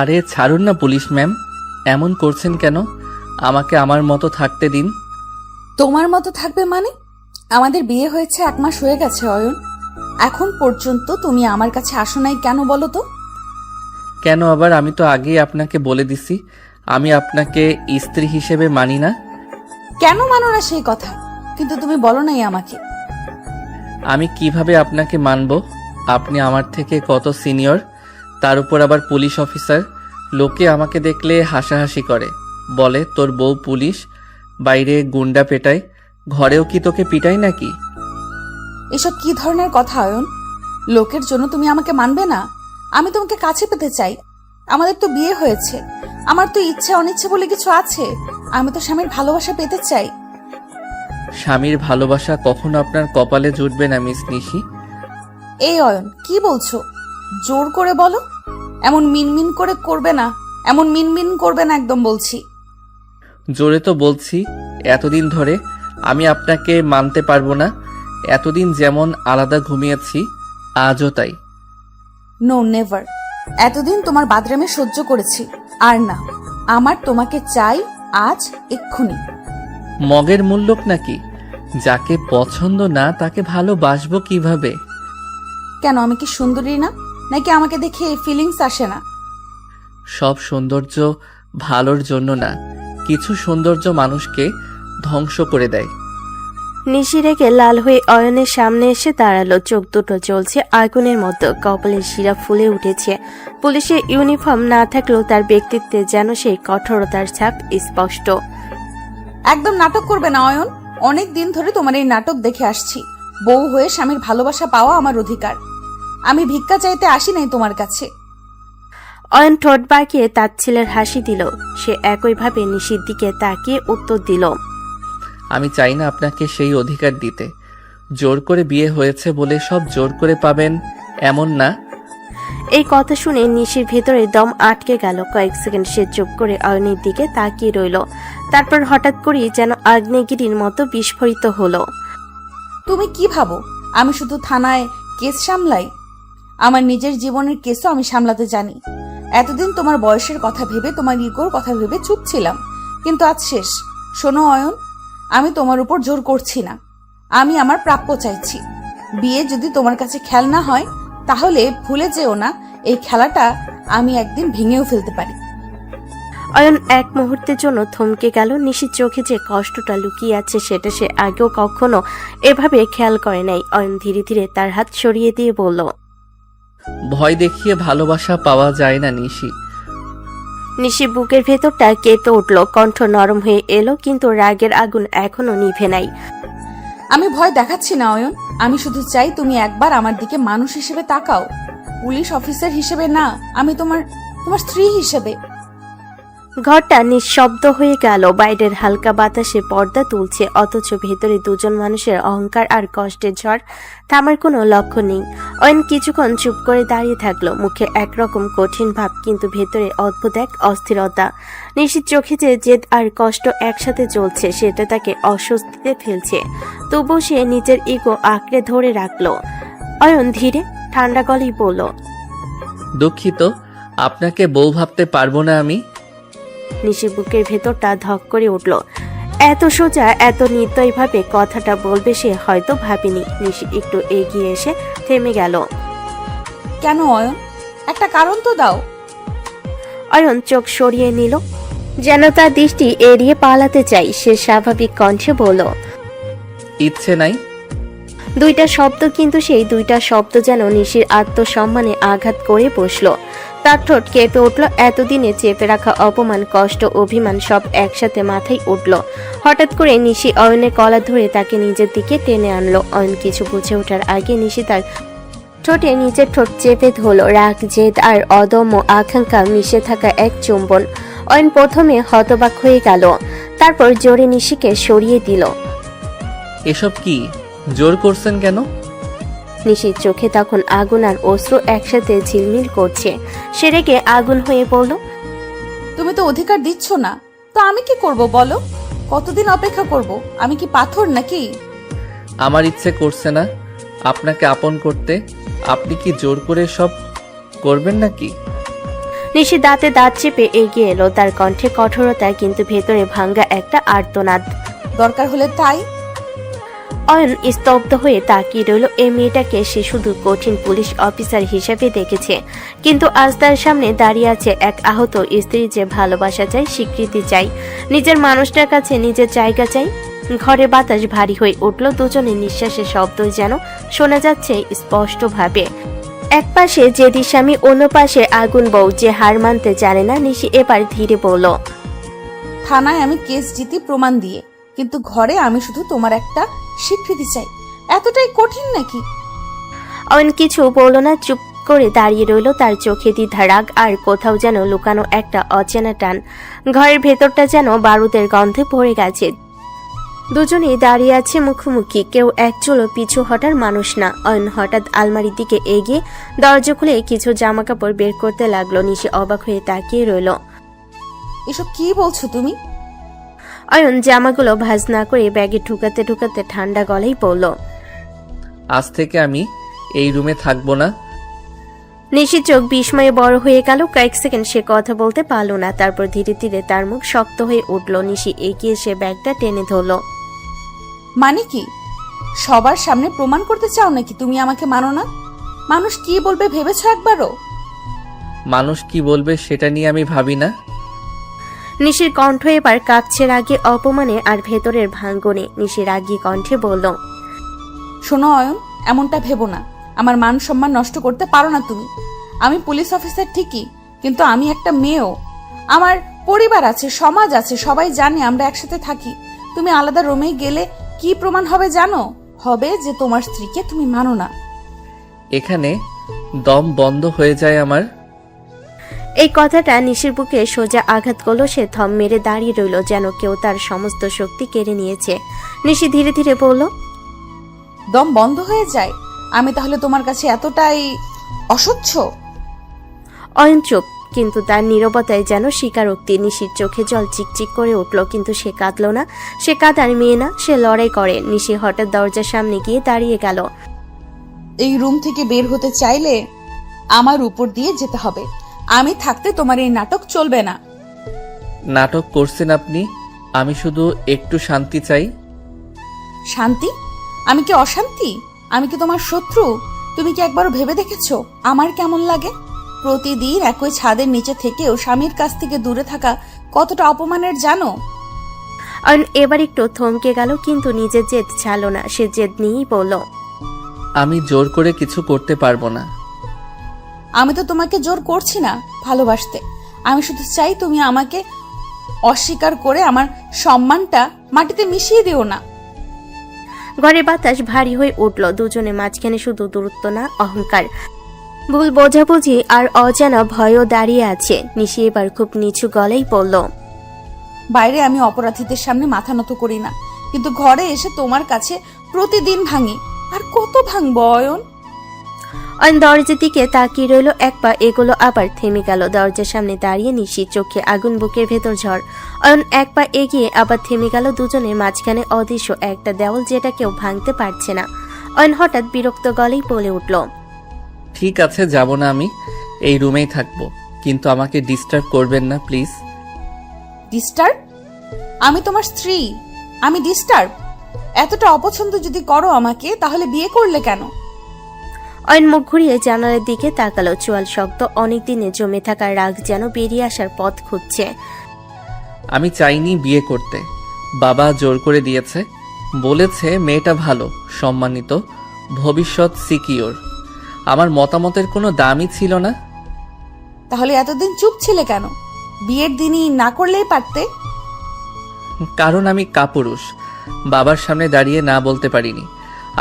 আরে ছাড়ুন না পুলিশ ম্যাম, এমন করছেন কেন? আমাকে আমার মতো থাকতে দিন। তোমার মতো থাকবে মানে? আমাদের বিয়ে হয়েছে 1 মাস হয়ে গেছে অয়ন। এখন পর্যন্ত তুমি আমার কাছে আসো নাই কেন বলো তো? কেন আবার? আমি তো আগেই আপনাকে বলে দিছি আমি আপনাকে স্ত্রী হিসেবে মানি না। কেন মানো না সেই কথা? কিন্তু তুমি বলো নাই আমাকে। আমি কিভাবে আপনাকে মানব? আপনি আমার থেকে কত সিনিয়র, তার উপর আবার পুলিশ অফিসার। লোকে আমাকে দেখলে হাসাহাসি করে, বলে তোর বউ পুলিশ, বাইরে গুন্ডা পেটায়, ঘরেও কি তোকে পিটাই নাকি? এসব কি ধরনের কথা অয়ন? লোকের জন্য তুমি আমাকে মানবে না? আমি তোমাকে কাছে পেতে চাই। আমাদের তো বিয়ে হয়েছে। আমার তো ইচ্ছে অনিচ্ছে বলে কিছু আছে। আমি তো স্বামীর ভালোবাসা পেতে চাই। স্বামীর ভালোবাসা কখনো আপনার কপালে জুটবে না মিস নিশি। এই অয়ন, কি বলছো? জোর করে বলো। এমন মিনমিন করে করবে না, এমন মিনমিন করবে না একদম বলছি। জোরে তো বলছি। এতদিন ধরে আমি আপনাকে মানতে পারবো না। এতদিন যেমন আলাদা ঘুমিয়েছি, আজও তাই। No never. এতদিন তোমার বাদরামে সহ্য করেছি, আর না। আমার তোমাকে চাই আজ, এক্ষুনি। মগের মূল্যক নাকি? যাকে পছন্দ না তাকে ভালোবাসবো কিভাবে? কেন, আমি কি সুন্দরী না? নাকি আমাকে দেখে ফিলিংস আসে না? সব সৌন্দর্য ভালোর জন্য না, কিছু সৌন্দর্য মানুষকে ধ্বংস করে দেয়। নিশি রেগে লাল হয়ে অয়নের সামনে এসে দাঁড়ালো। চোখ দুটো জ্বলছে আগুনের মতো, কপালের শিরা ফুলে উঠেছে। পুলিশের ইউনিফর্ম না থাকলেও তার ব্যক্তিত্বে যেন সেই কঠোরতার ছাপ স্পষ্ট। একদম নাটক করবে না অয়ন। অনেক দিন ধরে তোমার এই নাটক দেখে আসছি। বউ হয়ে স্বামীর ভালোবাসা পাওয়া আমার অধিকার। আমি ভিক্ষা চাইতে আসি নাই তোমার কাছে। অয়ন ঠোঁট বাঁকিয়ে তাচ্ছিলের হাসি দিল। সে একইভাবে নিশির দিকে তাকিয়ে উত্তর দিল, আমি চাই না আপনাকে সেই অধিকার দিতে। জোর করে বিয়ে হয়েছে বলে সব জোর করে পাবেন এমন না। এই কথা শুনে নিশির ভেতরে দম আটকে গেল। কয়েক সেকেন্ড সে চুপ করে অয়নের দিকে তাকিয়ে রইল। তারপর হঠাৎ করেই যেন আগ্নেয়গিরির মতো বিস্ফোরিত হলো। তুমি কি ভাবো আমি শুধু থানায় কেস সামলাই? আমার নিজের জীবনের কেসও আমি সামলাতে জানি। এতদিন তোমার বয়সের কথা ভেবে, তোমার ইগোর কথা ভেবে চুপ ছিলাম, কিন্তু আজ শেষ। শোনো অয়ন, আমি তোমার উপর জোর করছি না। আমি আমার প্রাপ্য চাইছি। বিয়ে যদি তোমার কাছে খেলনা হয়, তাহলে ভুলে যেও না এই খেলাটা আমি একদিন ভেঙেও ফেলতে পারি। অয়ন এক মুহূর্তের জন্য থমকে গেল। নিশির চোখে যে কষ্টটা লুকিয়ে আছে সেটা সে আগেও কখনো এভাবে খেয়াল করে নাই। অয়ন ধীরে ধীরে তার হাত সরিয়ে দিয়ে বলল, ভয় দেখিয়ে ভালোবাসা পাওয়া যায় না নিশি। নিশি বুকের ভেতরটা কেঁপে উঠল। কণ্ঠ নরম হয়ে এলো, কিন্তু রাগের আগুন এখনো নিভে নাই। আমি ভয় দেখাচ্ছি না অয়ন। আমি শুধু চাই তুমি একবার আমার দিকে মানুষ হিসেবে তাকাও। পুলিশ অফিসার হিসেবে না, আমি তোমার তোমার স্ত্রী হিসেবে। ঘরটা নিঃশব্দ হয়ে গেল। বাইরের হালকা বাতাসে পর্দা তুলছে, অথচ ভেতরে দুজন মানুষের অহংকার আর কষ্টের ঝড় থামার কোনো লক্ষ্য নেই। অয়ন কিছুক্ষণ চুপ করে দাঁড়িয়ে থাকলো, মুখে একরকম কঠিন ভাব, কিন্তু ভেতরে অদ্ভুত এক অস্থিরতা। নিশির চোখে যে জেদ আর কষ্ট একসাথে চলছে সেটা তাকে অস্বস্তিতে ফেলছে। তবুও সে নিজের ইগো আঁকড়ে ধরে রাখলো। অয়ন ধীরে ঠান্ডা গলায় বলল, দুঃখিত, আপনাকে বউ ভাবতে পারবো না আমি। নিশি বুকের ভেতরটা ধক করে উঠল। এত সোজা, এত নির্দয়ভাবে কথাটা বলবে সে হয়তো ভাবেনি। নিশি একটু এগিয়ে এসে থেমে গেল। কেন অয়ন? একটা কারণ তো দাও। অয়ন চোখ সরিয়ে নিল, যেন তার দৃষ্টি এড়িয়ে পালাতে চাই। সে স্বাভাবিক কণ্ঠে বলল, ইচ্ছে নাই। দুইটা শব্দ, কিন্তু সেই দুইটা শব্দ যেন নিশির আত্মসম্মানে আঘাত করে বসল। তার ঠোঁট কেঁপে উঠল। এতদিনে চেপে রাখা অপমান, কষ্ট, অভিমান সব একসাথে মাথায় উঠল। হঠাৎ করে নিশি অয়নের কলা ধরে তাকে নিজের দিকে টেনে আনলো। অয়ন কিছু বুঝে ওঠার আগে নিশি তার ঠোঁটে নিজের ঠোঁট চেপে ধরল। রাগ, জেদ আর অদম্য আকাঙ্ক্ষা মিশে থাকা এক চুম্বন। অয়ন প্রথমে হতবাক হয়ে গেল, তারপর জোরে নিশিকে সরিয়ে দিল। এসব কি? জোর করছেন কেন? নিশির চোখে তখন আগুন আর অশ্রু একসাথে ঝিলমিল করছে। সে রেগে আগুন হয়ে পড়ল, তুমি তো অধিকার দিচ্ছ না, তো আমি কি করব বলো? কতদিন অপেক্ষা করব? আমি কি পাথর নাকি? আমার ইচ্ছে করছে না আপনাকে আপন করতে। আপনি কি জোর করে সব করবেন নাকি? নিশি দাঁতে দাঁত চেপে এগিয়ে এলো, তার কণ্ঠে কঠোরতা কিন্তু ভেতরে ভাঙ্গা একটা আর্তনাদ। দরকার হলে তাই। অয়ন স্তব্ধ হয়ে তাকিয়ে রইল। এই মেয়েটাকে সে শুধু কঠিন পুলিশ অফিসার হিসেবে দেখেছে, কিন্তু আজ তার সামনে দাঁড়িয়ে আছে এক আহত স্ত্রী, যে ভালোবাসা চাই, স্বীকৃতি চাই, নিজের মানুষটার কাছে নিজের জায়গা চাই। ঘরে বাতাস ভারী হয়ে উঠল, দুজনের নিঃশ্বাসের শব্দ যেন শোনা যাচ্ছে স্পষ্টভাবে। এক পাশে জেদি স্বামী, অন্য পাশে আগুন বউ, যে হার মানতে জানে না। নিশি এবার ধীরে বলল, থানায় আমি কেস জিতি প্রমাণ দিয়ে, কিন্তু ঘরে আমি শুধু তোমার একটা স্বীকৃতি চাই। এতটাই কঠিন নাকি? অয়ন কিছু বলল না, চুপ করে দাঁড়িয়ে রইল। তার চোখে দ্বিধা, রাগ আর কোথাও যেন লুকানো একটা অচেনা টান। ঘরের ভেতরটা যেন বারুদের গন্ধে ভরে গেছে। দুজনেই দাঁড়িয়ে আছে মুখোমুখি, কেউ এক চুলো পিছু হটার মানুষ না। অয়ন হঠাৎ আলমারির দিকে এগিয়ে দরজা খুলে কিছু জামা কাপড় বের করতে লাগলো। নিশি অবাক হয়ে তাকিয়ে রইল। এসব কি বলছো তুমি? অয়ন জামাগুলো ভাঁজ না করে ব্যাগে ঢুকাতে ঢুকাতে ঠান্ডা গলায় বলল, আজ থেকে আমি এই রুমে থাকবো না। নিশির চোখ বিস্ময়ে বড় হয়ে গেল। কয়েক সেকেন্ড সে কথা বলতে পারল না, তারপর ধীরে ধীরে তার মুখ শক্ত হয়ে উঠল। নিশি এগিয়ে সে ব্যাগটা টেনে ধরল। মানে কি? সবার সামনে প্রমাণ করতে চাও নাকি তুমি আমাকে মানো না? মানুষ কি বলবে ভেবেছো একবারও? মানুষ কি বলবে সেটা নিয়ে আমি ভাবি না। নিশির কণ্ঠ এবার কাঁপছে রাগে, অপমানে আর ভেতরের ভাঙ্গনে। নিশি রাগী কণ্ঠে বলল, শোনো অয়ন, এমনটা ভেবো না। আমার মান সম্মান নষ্ট করতে পারো না তুমি। আমি পুলিশ অফিসার ঠিকই, কিন্তু আমি একটা মেয়েও। আমার পরিবার আছে, সমাজ আছে, সবাই জানে আমরা একসাথে থাকি। তুমি আলাদা রুমে গেলে কি প্রমাণ হবে জানো? হবে যে তোমার স্ত্রীকে তুমি মানো না। এখানে দম বন্ধ হয়ে যায় আমার। এই কথাটা নিশির বুকে সোজা আঘাত করলো। সে থম মেরে দাঁড়িয়ে রইল, যেন কেউ তার সমস্ত শক্তি কেড়ে নিয়েছে। নিশি ধীরে ধীরে বলল, দম বন্ধ হয়ে যায়? আমি তাহলে তোমার কাছে এতটাই অসহ্য? অয়ন চুপ, কিন্তু তার নীরবতায় যেন স্বীকারোক্তি। নিশির চোখে জল চিকচিক করে উঠল, কিন্তু সে কাঁদল না। সে কাঁদার মেয়ে না, সে লড়াই করে। নিশি হঠাৎ দরজার সামনে গিয়ে দাঁড়িয়ে গেল। এই রুম থেকে বের হতে চাইলে আমার উপর দিয়ে যেতে হবে। আমি থাকতে তোমার এই নাটক চলবে না। নাটক করছেন আপনি, আমি শুধু একটু শান্তি চাই। শান্তি? আমি কি অশান্তি? আমি কি তোমার শত্রু? তুমি কি একবারও ভেবে দেখেছো আমার কেমন লাগে? প্রতিদিন একই ছাদের নিচে থেকেও স্বামীর কাছ থেকে দূরে থাকা কতটা অপমানের জানো? অয়ন এবার একটু থমকে গেল, কিন্তু নিজের জেদ ছাড়ল না। সে জেদ নিয়েই বলল, আমি জোর করে কিছু করতে পারবো না। আমি তো তোমাকে জোর করছি না ভালোবাসতে। আমি শুধু চাই তুমি আমাকে অস্বীকার করে আমার সম্মানটা মাটিতে মিশিয়ে দিও না। ঘরে বাতাস ভারী হয়ে উঠল। দুজনের মাঝখানে শুধু দূরত্ব না, অহংকার, ভুল বোঝাবুঝি আর অজানা ভয়ও দাঁড়িয়ে আছে। নিশি এবার খুব নিচু গলায় বলল, বাইরে আমি অপরাধীদের সামনে মাথা নত করি না, কিন্তু ঘরে এসে তোমার কাছে প্রতিদিন ভাঙি। আর কত ভাঙবো অয়ন? অয়ন দরজার দিকে তাকিয়ে রইল। এক পা এগুলো আবার থেমে গেল। দরজার সামনে দাঁড়িয়ে নিশি, চোখে আগুন, বুকের ভেতর ঝড়। অয়ন এক পা এগিয়ে আবার থেমে গেল। দুজনের মাঝখানে অদৃশ্য একটা দেওয়াল, যেটা কেউ ভাঙতে পারছে না। অয়ন হঠাৎ বিরক্ত গলেই বলে উঠল, ঠিক আছে, যাব না, আমি এই রুমেই থাকবো, কিন্তু আমাকে ডিস্টার্ব করবেন না প্লিজ। ডিস্টার্ব? আমি তোমার স্ত্রী, আমি ডিস্টার্ব? এতটা অপছন্দ যদি করো আমাকে, তাহলে বিয়ে করলে কেন? অয়ন মুখ ঘুরিয়ে জানালার দিকে তাকালো। চোয়াল শক্ত, অনেকদিনে জমে থাকা রাগ যেন বেরিয়ে আসার পথ খুঁজছে। আমি চাইনি বিয়ে করতে, বাবা জোর করে দিয়েছে। বলেছে মেয়েটা ভালো, সম্মানিত, ভবিষ্যৎ সিকিওর। আমার মতামতের কোনো দামই ছিল না। তাহলে এতদিন চুপ ছিলে কেন? বিয়ের দিনই না করলেই পারতে। কারণ আমি কাপুরুষ, বাবার সামনে দাঁড়িয়ে না বলতে পারিনি,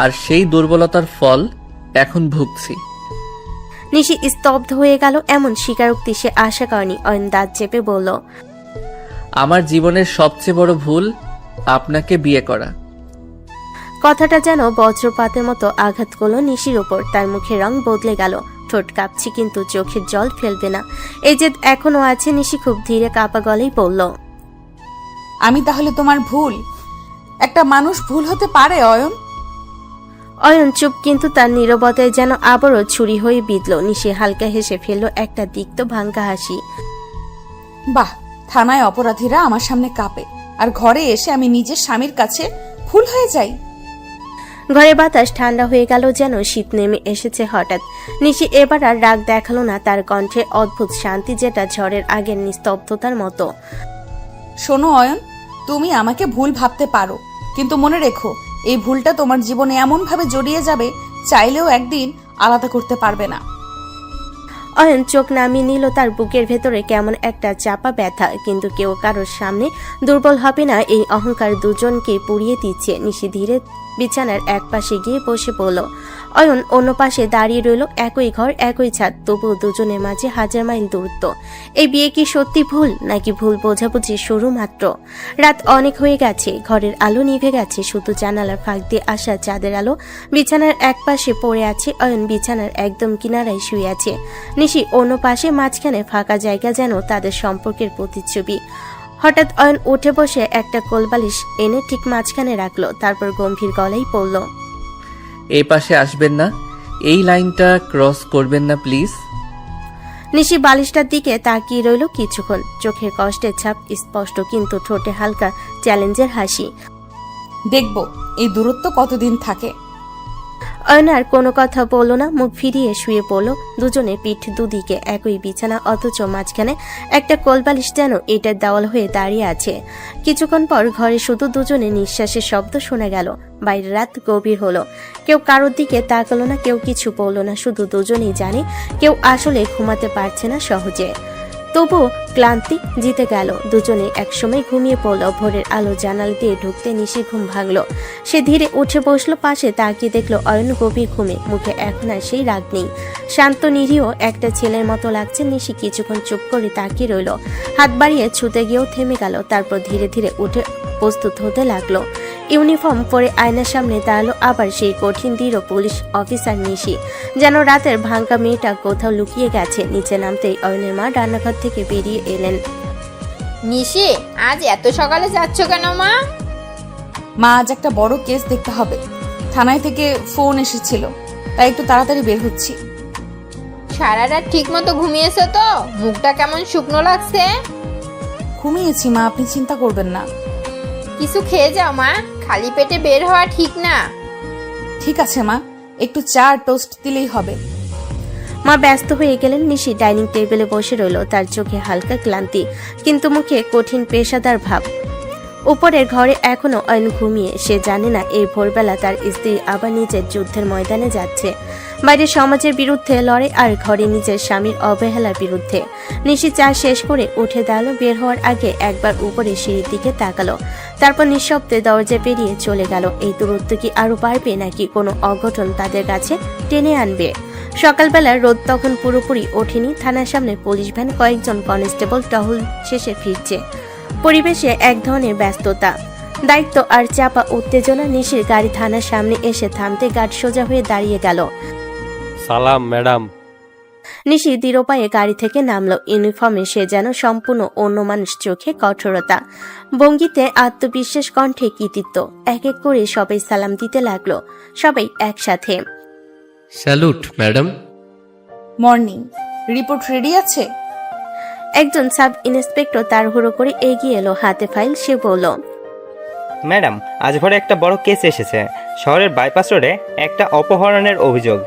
আর সেই দুর্বলতার ফল এখন ভুগছি। নিশি স্তব্ধ হয়ে গেল। এমন স্বীকারোক্তি সে আশা করেনি। অয়ন দাঁত চেপে বলল, আমার জীবনের সবচেয়ে বড় ভুল আপনাকে বিয়ে করা। কথাটা যেন বজ্রপাতের মতো আঘাত করলো নিশির উপর। তার মুখের রং বদলে গেল, ঠোঁট কাঁপছে, কিন্তু চোখের জল ফেলবে না। এই জেদ এখনো আছে। নিশি খুব ধীরে কাঁপা গলেই বলল, আমি তাহলে তোমার ভুল? একটা মানুষ ভুল হতে পারে অয়ন? অয়ন চুপ, কিন্তু তার নীরবতায় যেন আবারও ছুরি হয়ে বিঁধল। নিশি হালকা হেসে ফেলল একটা তিক্ত ভাঙ্গা হাসি। বাহ, থানায় অপরাধীরা আমার সামনে কাঁপে, আর ঘরে এসে আমি নিজের স্বামীর কাছে ভুল হয়ে যাই। ঘরে বাতাস ঠান্ডা হয়ে গেল, যেন শীত নেমে এসেছে হঠাৎ। নিশি এবার আর রাগ দেখালো না, তার কণ্ঠে অদ্ভুত শান্তি, যেটা ঝড়ের আগের নিস্তব্ধতার মতো। শোনো অয়ন, তুমি আমাকে ভুল ভাবতে পারো, কিন্তু মনে রেখো এই ভুলটা তোমার জীবনে এমন ভাবে জড়িয়ে যাবে, চাইলেও একদিন আলাদা করতে পারবে না। অয়ন চোখ নামিয়ে নিল, তার বুকের ভেতরে কেমন একটা চাপা ব্যথা, কিন্তু কেউ কারোর সামনে দুর্বল হবে না, এই অহংকার দুজনকে পুড়িয়ে দিচ্ছে। নিশি ধীরে বিছানার এক পাশে গিয়ে বসে পড়ল। অয়ন অন্য পাশে দাঁড়িয়ে রইল, একই ঘর একই ছাদ, তবুও দুজনের মাঝে হাজার মাইল দূরত্ব। এই বিয়ে কি সত্যি ভুল, নাকি ভুল বোঝাবুঝি শুরু মাত্র? রাত অনেক হয়ে গেছে, ঘরের আলো নিভে গেছে, শুধু জানালার ফাঁক দিয়ে আসা চাঁদের আলো। বিছানার এক পাশে পড়ে আছে অয়ন, বিছানার একদম কিনারায় শুয়ে আছে নিশি, অন্য পাশে। মাঝখানে ফাঁকা জায়গা, যেন তাদের সম্পর্কের প্রতিচ্ছবি। হঠাৎ অয়ন উঠে বসে একটা কোলবালিশ এনে ঠিক মাঝখানে রাখলো, তারপর গম্ভীর গলায় পড়ল, এই পাশে আসবেন না, এই লাইনটা ক্রস করবেন না প্লিজ। নিশি বালিশটার দিকে তাকিয়ে রইল কিছুক্ষণ, চোখের কষ্টের ছাপ স্পষ্ট, কিন্তু ঠোঁটে হালকা চ্যালেঞ্জের হাসি। দেখবো এই দূরত্ব কতদিন থাকে। অয়ন আর কোনো কথা বলল না, মুখ ফিরিয়ে শুয়ে পড়ল। দুজনে পিঠ দুদিকে একই বিছানা, অথচ মাঝখানে একটা কোলবালিশ, যেন এটার দেওয়াল হয়ে দাঁড়িয়ে আছে। কিছুক্ষণ পর ঘরে শুধু দুজনে নিঃশ্বাসের শব্দ শোনা গেল। বাইরে রাত গভীর হলো, কেউ কারোর দিকে তাকালো না, কেউ কিছু বলল না, শুধু দুজনেই জানে কেউ আসলে ঘুমাতে পারছে না সহজে। তবুও ক্লান্তি জিতে গেল, দুজনে একসময় ঘুমিয়ে পড়ল। ভোরের আলো জানালা দিয়ে ঢুকতে নিশি ঘুম ভাঙল। সে ধীরে উঠে বসলো, পাশে তাকিয়ে দেখলো অয়ন গভীর ঘুমে, মুখে এখন আর সেই রাগ নেই, শান্ত নিরীহ একটা ছেলের মতো লাগছে। নিশি কিছুক্ষণ চুপ করে তাকিয়ে রইল, হাত বাড়িয়ে ছুতে গিয়েও থেমে গেল, তারপর ধীরে ধীরে উঠে প্রস্তুত হতে লাগলো। ইউনিফর্ম পরে আয়নার সামনে দাঁড়ালো আবার সেই কঠিন দৃঢ় পুলিশ অফিসার নিশি, যেন রাতের ভাঙ্গা মেয়েটা কোথাও লুকিয়ে গেছে। নিচে নামতেই অয়নের মা রান্নাঘর থেকে বেরিয়ে এলেন। নিশি, আজ এত সকালে যাচ্ছ কেন মা? মা, আজ একটা বড় কেস দেখতে হবে, থানায় থেকে ফোন এসেছিল, তাই একটু তাড়াতাড়ি বের হচ্ছি। সারা রাত ঠিক মতো ঘুমিয়েছো তো? মুখটা কেমন শুকনো লাগছে। ঘুমিয়েছি মা, আপনি চিন্তা করবেন না। কিছু খেয়ে যাও মা, খালি পেটে বের হওয়া ঠিক না। ঠিক আছে মা, একটু চা আর টোস্ট দিলেই হবে। মা ব্যস্ত হয়ে গেলেন। নিশি ডাইনিং টেবিলে বসে রইল, তার চোখে হালকা ক্লান্তি, কিন্তু মুখে কঠিন পেশাদার ভাব। উপরের ঘরে এখনো অয়ন ঘুমিয়ে, সে জানে না এই ভোরবেলা তার স্ত্রী আবার নিজের যুদ্ধের ময়দানে যাচ্ছে, বাইরে সমাজের বিরুদ্ধে লড়ে, আর ঘরে নিজের স্বামীর অবহেলার বিরুদ্ধে। নিশি চা শেষ করে উঠে দাঁড়ালো, বের হওয়ার আগে একবার উপরে সিঁড়ির দিকে তাকালো, তারপর নিঃশব্দে দরজা পেরিয়ে চলে গেল। এই দূরত্ব কি আরো বাড়বে, নাকি কোনো অঘটন তাদের কাছে টেনে আনবে? সকালবেলা রোদ তখন পুরোপুরি ওঠেনি। থানার সামনে পুলিশ ভ্যান, কয়েকজন কনস্টেবল টহল শেষে ফিরছে। পরিবেশে এক ধরনের ব্যস্ততা, দায়িত্ব আর চাপা উত্তেজনা। নিশির গাড়ি থানার সামনে এসে থামতে গার্ড সোজা হয়ে দাঁড়িয়ে গেল। সালাম ম্যাডাম। নিশি দৃঢ় পায়ে গাড়ি থেকে নামলো। ইউনিফর্মে সে যেন সম্পূর্ণ অন্য মানুষ, চোখে কঠোরতা, ভঙ্গিতে আত্মবিশ্বাস, কণ্ঠে কৃতিত্ব। এক এক করে সবাই সালাম দিতে লাগলো, সবাই একসাথে। Salute madam. Morning, report ready আছে? একজন সাব ইন্সপেক্টর তাড়াহুড়ো করে এগিয়ে এলো, হাতে ফাইল। সে বলল, ম্যাডাম, আজ ভোরে একটা বড় কেস এসেছে। শহরের বাইপাস রোডে একটা অপহরণের অভিযোগ।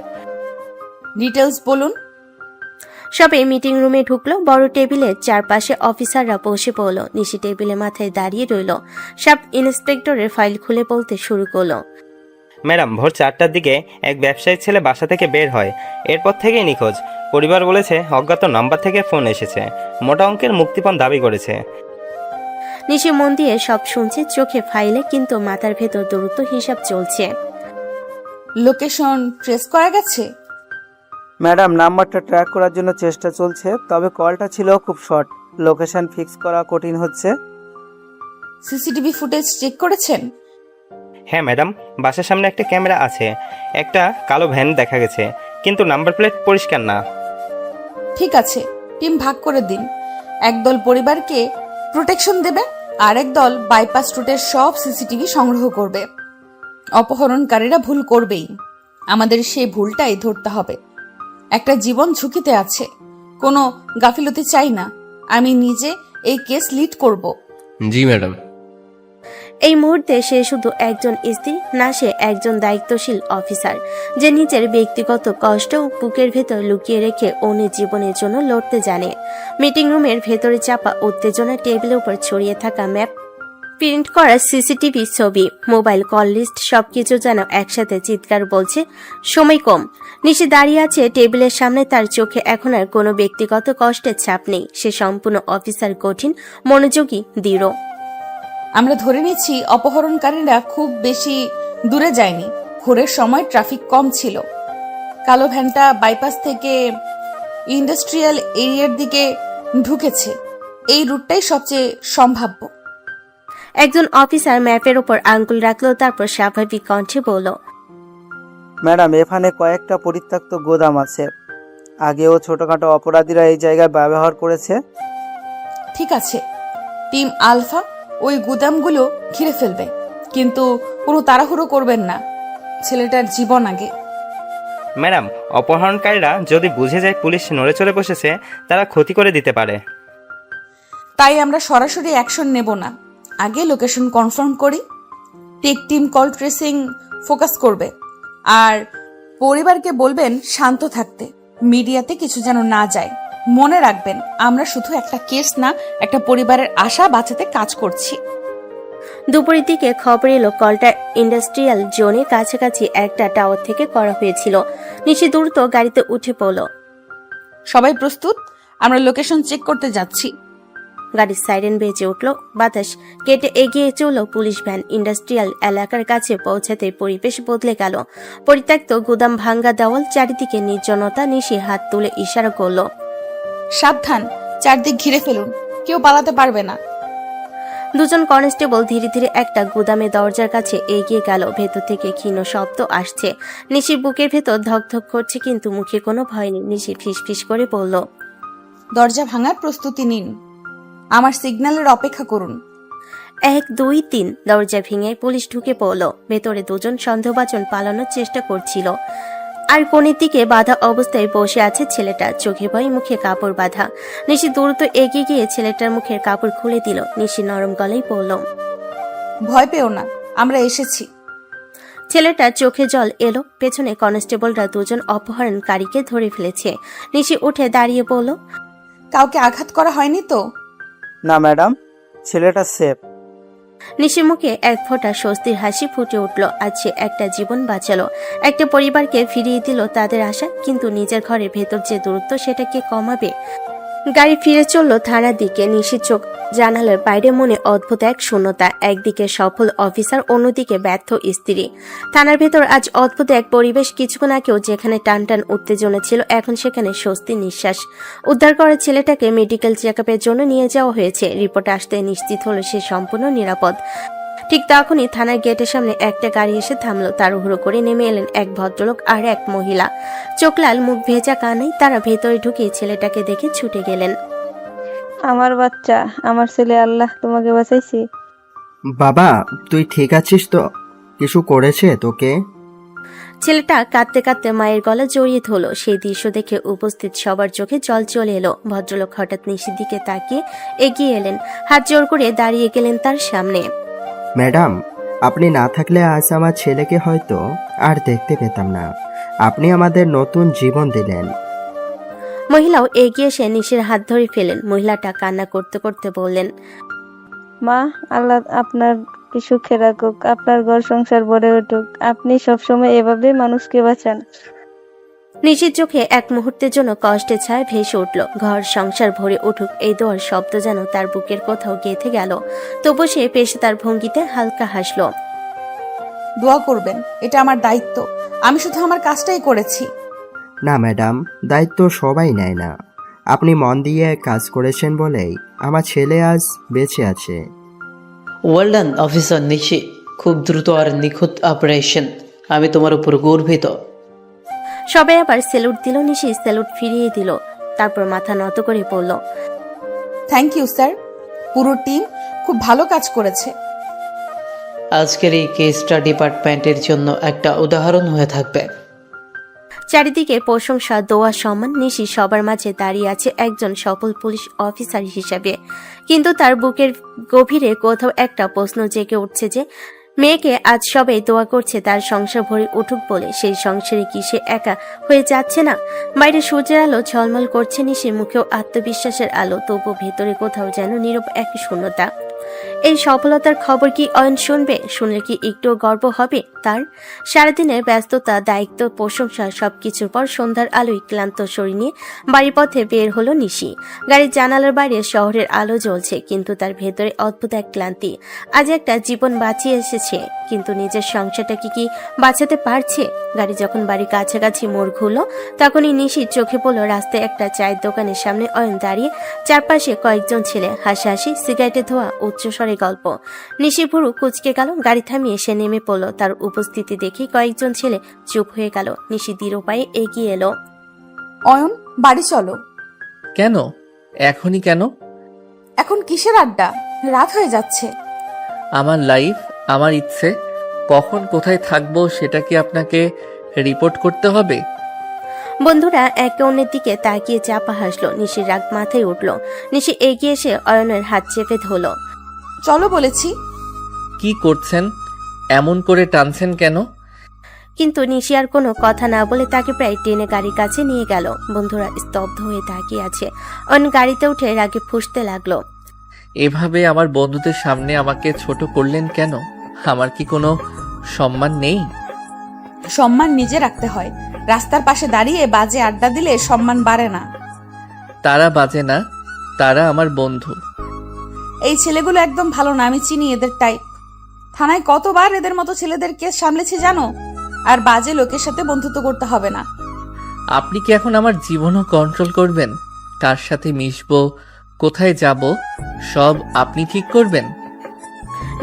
ডিটেলস বলুন। সবাই মিটিং রুমে ঢুকলো। বড় টেবিলের চারপাশে অফিসাররা বসে পড়ল। নিশি টেবিলে মাথায় দাঁড়িয়ে রইল, সাব ইন্সপেক্টরের ফাইল খুলে বলতে শুরু করলো। ম্যাডাম, ভোর 4টার দিকে এক ব্যবসায়িক ছেলে বাসা থেকে বের হয়, এরপর থেকেই নিখোঁজ। পরিবার বলেছে অজ্ঞাত নাম্বার থেকে ফোন এসেছে, মোটা অঙ্কের মুক্তিপণ দাবি করেছে। নিশি মন দিয়ে সব শুনছে, চোখে ফাইলে, কিন্তু মাথার ভেতর দ্রুত হিসাব চলছে। লোকেশন ট্রেস করা গেছে? ম্যাডাম, নাম্বারটা ট্র্যাক করার জন্য চেষ্টা চলছে, তবে কলটা ছিল খুব শর্ট, লোকেশন ফিক্স করা কঠিন হচ্ছে। সিসিটিভি ফুটেজ চেক করেছেন? হ্যাঁ ম্যাডাম, বাসার সামনে একটা ক্যামেরা আছে, একটা কালো ভ্যান দেখা গেছে, কিন্তু নাম্বার প্লেট পরিষ্কার না। ঠিক আছে, টিম ভাগ করে দিন। একদল পরিবারকে প্রোটেকশন দেবে, আর একদল বাইপাস রুটের সব সিসিটিভি সংগ্রহ করবে। অপহরণকারীরা ভুল করবেই। আমাদের সেই ভুলটাই ধরতে হবে। একটা জীবন ঝুঁকিতে আছে, কোনো গাফিলতি চাই না। আমি নিজে এই কেস লিড করব। জি ম্যাডাম। এই মুহূর্তে সে শুধু একজন স্ত্রী না, সে একজন দায়িত্বশীল অফিসার যে নিজের ব্যক্তিগত কষ্ট বুকের ভেতর লুকিয়ে রেখে অন্যের জীবনের জন্য লড়তে জানে। মিটিং রুমের ভেতরে চাপা উত্তেজনা, টেবিলের উপর ছড়িয়ে থাকা ম্যাপ, প্রিন্ট করা সিসিটিভি ছবি, মোবাইল কল লিস্ট, সবকিছু যেন একসাথে চিৎকার বলছে সময় কম। নিশি দাঁড়িয়ে আছে টেবিলের সামনে, তার চোখে এখন আর কোনো ব্যক্তিগত কষ্টের ছাপ নেই। সে সম্পূর্ণ অফিসার, কঠিন, মনোযোগী, দৃঢ়। আমরা ধরে নিচ্ছি অপহরণকারীরা খুব বেশি দূরে যায়নি। ভোরের সময় ট্রাফিক কম ছিল। কালো ভ্যানটা বাইপাস থেকে ইন্ডাস্ট্রিয়াল এরিয়ার দিকে ঢুকেছে। এই রুটটাই সবচেয়ে সম্ভাব্য। একজন অফিসার ম্যাপের উপর আঙ্গুল রাখলো, তারপর স্বাভাবিক কণ্ঠে বলল, ম্যাডাম, এখানে কয়েকটা পরিত্যক্ত গোদাম আছে। আগেও ছোটখাটো অপরাধীরা এই জায়গায় ব্যবহার করেছে। ঠিক আছে, টিম আলফা ওই গুদামগুলো ঘিরে ফেলবে, কিন্তু কোনো তাড়াহুড়ো করবেন না। ছেলেটার জীবন আগে। ম্যাডাম, অপহরণকারীরা যদি বুঝে যায় পুলিশ নড়ে চড়ে বসেছে, তারা ক্ষতি করে দিতে পারে। তাই আমরা সরাসরি অ্যাকশন নেব না, আগে লোকেশন কনফার্ম করি। Tech team call tracing focus করবে, আর পরিবারকে বলবেন শান্ত থাকতে, মিডিয়াতে কিছু যেন না যায়। মনে রাখবেন, আমরা শুধু একটা কেস না, একটা পরিবারের আশা বাঁচাতে কাজ করছি। দুপুরের দিকে খবর এলো কলটা ইন্ডাস্ট্রিয়াল জোনের কাছাকাছি একটা টাওয়ার থেকে করা হয়েছিল। নিশি দ্রুত গাড়িতে উঠে পড়ল। সবাই প্রস্তুত? আমরা লোকেশন চেক করতে যাচ্ছি। গাড়ির সাইরেন বেজে উঠল, বাতাস কেটে এগিয়ে চলল পুলিশ ভ্যান। ইন্ডাস্ট্রিয়াল এলাকার কাছে পৌঁছাতে পরিবেশ বদলে গেল। পরিত্যক্ত গুদাম, ভাঙ্গা দেওয়াল, চারিদিকে নির্জনতা। নিশি হাত তুলে ইশারা করল, সাবধান, চারদিক ঘিরে ফেলুন, কেউ পালাতে পারবে না। দুজন কনস্টেবল ধীরে ধীরে একটা গুদামে দরজার কাছে এগিয়ে গেল। ভেতর থেকে ক্ষীণ শব্দ আসছে। নিশির বুকের ভেতর ধকধক করছে, কিন্তু মুখে কোনো ভয় নেই। নিশি ফিসফিস করে বলল, দরজা ভাঙার প্রস্তুতি নিন, আমার সিগন্যালের অপেক্ষা করুন। 1, 2, 3 দরজা ভেঙে পুলিশ ঢুকে পড়ল। ভেতরে দুজন সন্দেহভাজন পালানোর চেষ্টা করছিল, আর কোণের দিকে বাঁধা অবস্থায় বসে আছে ছেলেটা, চোখে ভয়, মুখে কাপড় বাঁধা। নিশি দ্রুত এগিয়ে গিয়ে ছেলেটার মুখের কাপড় খুলে দিল। নিশি নরম গলায় বলল, ভয় পেও না, আমরা এসেছি। ছেলেটার চোখে জল এলো। পেছনে কনস্টেবলরা দুজন অপহরণকারীকে ধরে ফেলেছে। নিশি উঠে দাঁড়িয়ে বলল, কাউকে আঘাত করা হয়নি তো? না ম্যাডাম, ছেলেটা সেফ। নিশির মুখে এক ফোঁটা স্বস্তির হাসি ফুটে উঠল। আজ সে একটা জীবন বাঁচালো, একটা পরিবারকে ফিরিয়ে দিল তাদের আশা। কিন্তু নিজের ঘরের ভেতর যে দূরত্ব, সেটা কে কমাবে? গাড়ি ফিরে চলল থানার দিকে। নিশির চোখ জানালার বাইরে, মনে অদ্ভুত এক শূন্যতা। একদিকে সফল অফিসার, অন্যদিকে ব্যর্থ স্ত্রী। থানার ভেতর আজ অদ্ভুত এক পরিবেশ। কিছুক্ষণ আগেও যেখানে টানটান উত্তেজনা ছিল, এখন সেখানে স্বস্তির নিঃশ্বাস। উদ্ধার করা ছেলেটাকে মেডিকেল চেকআপের জন্য নিয়ে যাওয়া হয়েছে। রিপোর্ট আসতে নিশ্চিত হলো সে সম্পূর্ণ নিরাপদ। ঠিক তখনই থানার গেটের সামনে একটা গাড়ি এসে থামলো। তাড়াহুড়ো করে নেমে এলেন এক ভদ্রলোক আর এক মহিলা। চোখ লাল, মুখ ভেজা কানাই। তারা ভেতরে ঢুকে ছেলেটাকে দেখে ছুটে গেলেন। আমার বাচ্চা, আমার ছেলে, আল্লাহ তোমাকে বাঁচাইছি। বাবা, তুই ঠিক আছিস তো? কিছু করেছে তোকে? ছেলেটা কাঁদতে কাঁদতে মায়ের গলা জড়িয়ে ধরল। সেই দৃশ্য দেখে উপস্থিত সবার চোখে জল চলে এলো। ভদ্রলোক হঠাৎ নিশির দিকে তাকিয়ে এগিয়ে এলেন, হাত জোর করে দাঁড়িয়ে গেলেন তার সামনে। ম্যাডাম, আপনি না থাকলে আজ আমার ছেলেকে হয়তো আর দেখতে পেতাম না। আপনি আমাদের নতুন জীবন দিলেন। মহিলাও এগিয়ে এসে নিশির হাত ধরে ফেলেন। মহিলাটা কান্না করতে করতে বললেন, মা, আল্লাহ আপনার সুখে রাখুক, আপনার ঘর সংসার ভরে উঠুক। আপনি সবসময় এভাবে মানুষকে বাঁচান। নিশির চোখে এক মুহূর্তের জন্য কষ্টের ছায়া ভেসে উঠল। ঘর সংসার ভরে উঠুক, এই দোয়ার শব্দ যেন তার বুকের কোথাও গেঁথে গেল। তবু সে পেশাদার ভঙ্গিতে হালকা হাসল। দোয়া করবেন, এটা আমার দায়িত্ব। আমি শুধু আমার কাজটাই করেছি। না ম্যাডাম, দায়িত্ব সবাই নেয় না। আপনি মন দিয়ে কাজ করেছেন বলেই আমার ছেলে আজ বেঁচে আছে। ওয়েল ডান অফিসার নিশি, খুব দ্রুত আর নিখুঁত অপারেশন। আমি তোমার উপর গর্বিত। সবাই আবার স্যালুট দিল। নিশি স্যালুট ফিরিয়ে দিল, তারপর মাথা নত করে বলল, থ্যাংক ইউ স্যার, পুরো টিম খুব ভালো কাজ করেছে। আজকের এই কেসটা ডিপার্টমেন্টের জন্য একটা উদাহরণ হয়ে থাকবে। চারিদিকে প্রশংসা, দোয়া, সম্মান। নিশি সবার মাঝে দাঁড়িয়ে আছে একজন সফল পুলিশ অফিসার হিসেবে, কিন্তু তার বুকের গভীরে কোথাও একটা প্রশ্ন জেগে উঠছে যে মেয়েকে আজ সবাই দোয়া করছে তার সংসার ভরে উঠুক বলে, সেই সংসারে কি সে একা হয়ে যাচ্ছে না? বাইরে সূর্যের আলো ঝলমল করছে, নিশির মুখেও আত্মবিশ্বাসের আলো, তবু ভেতরে কোথাও যেন নীরব এক শূন্যতা। এই সফলতার খবর কি অয়ন শুনবে? শুনলে কি একটু গর্ব হবে তার? সারাদিনের ব্যস্ততা, দায়িত্ব, প্রশংসা সবকিছুর পর সন্ধ্যার আলোয় ক্লান্ত শরীর নিয়ে বাড়ির পথে বের হলো নিশি। গাড়ির জানালার বাইরে শহরের আলো জ্বলছে, কিন্তু তার ভেতরে অদ্ভুত এক ক্লান্তি। আজ একটা জীবন বাঁচিয়ে এসেছে, কিন্তু নিজের সংসারটাকে কি বাঁচাতে পারছে? গাড়ি যখন বাড়ির কাছাকাছি মোড় ঘুরল, তখনই নিশির চোখে পড়ল রাস্তায় একটা চায়ের দোকানের সামনে অয়ন দাঁড়িয়ে, চারপাশে কয়েকজন ছেলে, হাসাহাসি, সিগারেটে ধোয়া, উচ্চস্বরে গল্প। নিশির ভুরু কুঁচকে গেল, গাড়ি থামিয়ে সে নেমে পড়ল। তার উপস্থিতি দেখে কয়েকজন ছেলে চুপ হয়ে গেল। নিশি দৃঢ় পায়ে এগিয়ে এলো। অয়ন, বাড়ি চলো। কেন? এখনই কেন? এখন কিসের আড্ডা? রাত হয়ে যাচ্ছে। আমার লাইফ, আমার ইচ্ছে, কখন কোথায় থাকবো সেটা কি আপনাকে রিপোর্ট করতে হবে? বন্ধুরা একে অন্যের দিকে তাকিয়ে চাপা হাসলো। নিশির রাগ মাথায় উঠল। নিশি এগিয়ে এসে অয়নের হাত চেপে ধরল। চলো বলেছি। কি করছেন? এমন করে টানছেন কেন? কিন্তু নিশি আর কোনো কথা না বলে তাকে প্রায় টেনে গাড়ির কাছে নিয়ে গেল। বন্ধুরা স্তব্ধ হয়ে তাকিয়ে আছে। অয়ন গাড়িতে উঠে রাগে ফুঁসতে লাগলো। এভাবে আমার বন্ধুদের সামনে আমাকে ছোট করলেন কেন? আমার কি কোনো সম্মান নেই? সম্মান নিজে রাখতে হয়। রাস্তার পাশে দাঁড়িয়ে বাজে আড্ডা দিলে সম্মান বাড়ে না। তারা বাজে না, তারা আমার বন্ধু। এই ছেলেগুলো একদম ভালো না, আমি চিনি এদের টাইপ। থানায় কতবার এদের মতো ছেলেদের কেস সামলেছি জানো? আর বাজে লোকের সাথে বন্ধুত্ব করতে হবে না। আপনি কি এখন আমার জীবনও কন্ট্রোল করবেন? কার সাথে মিশবো, কোথায় যাব, সব আপনি ঠিক করবেন?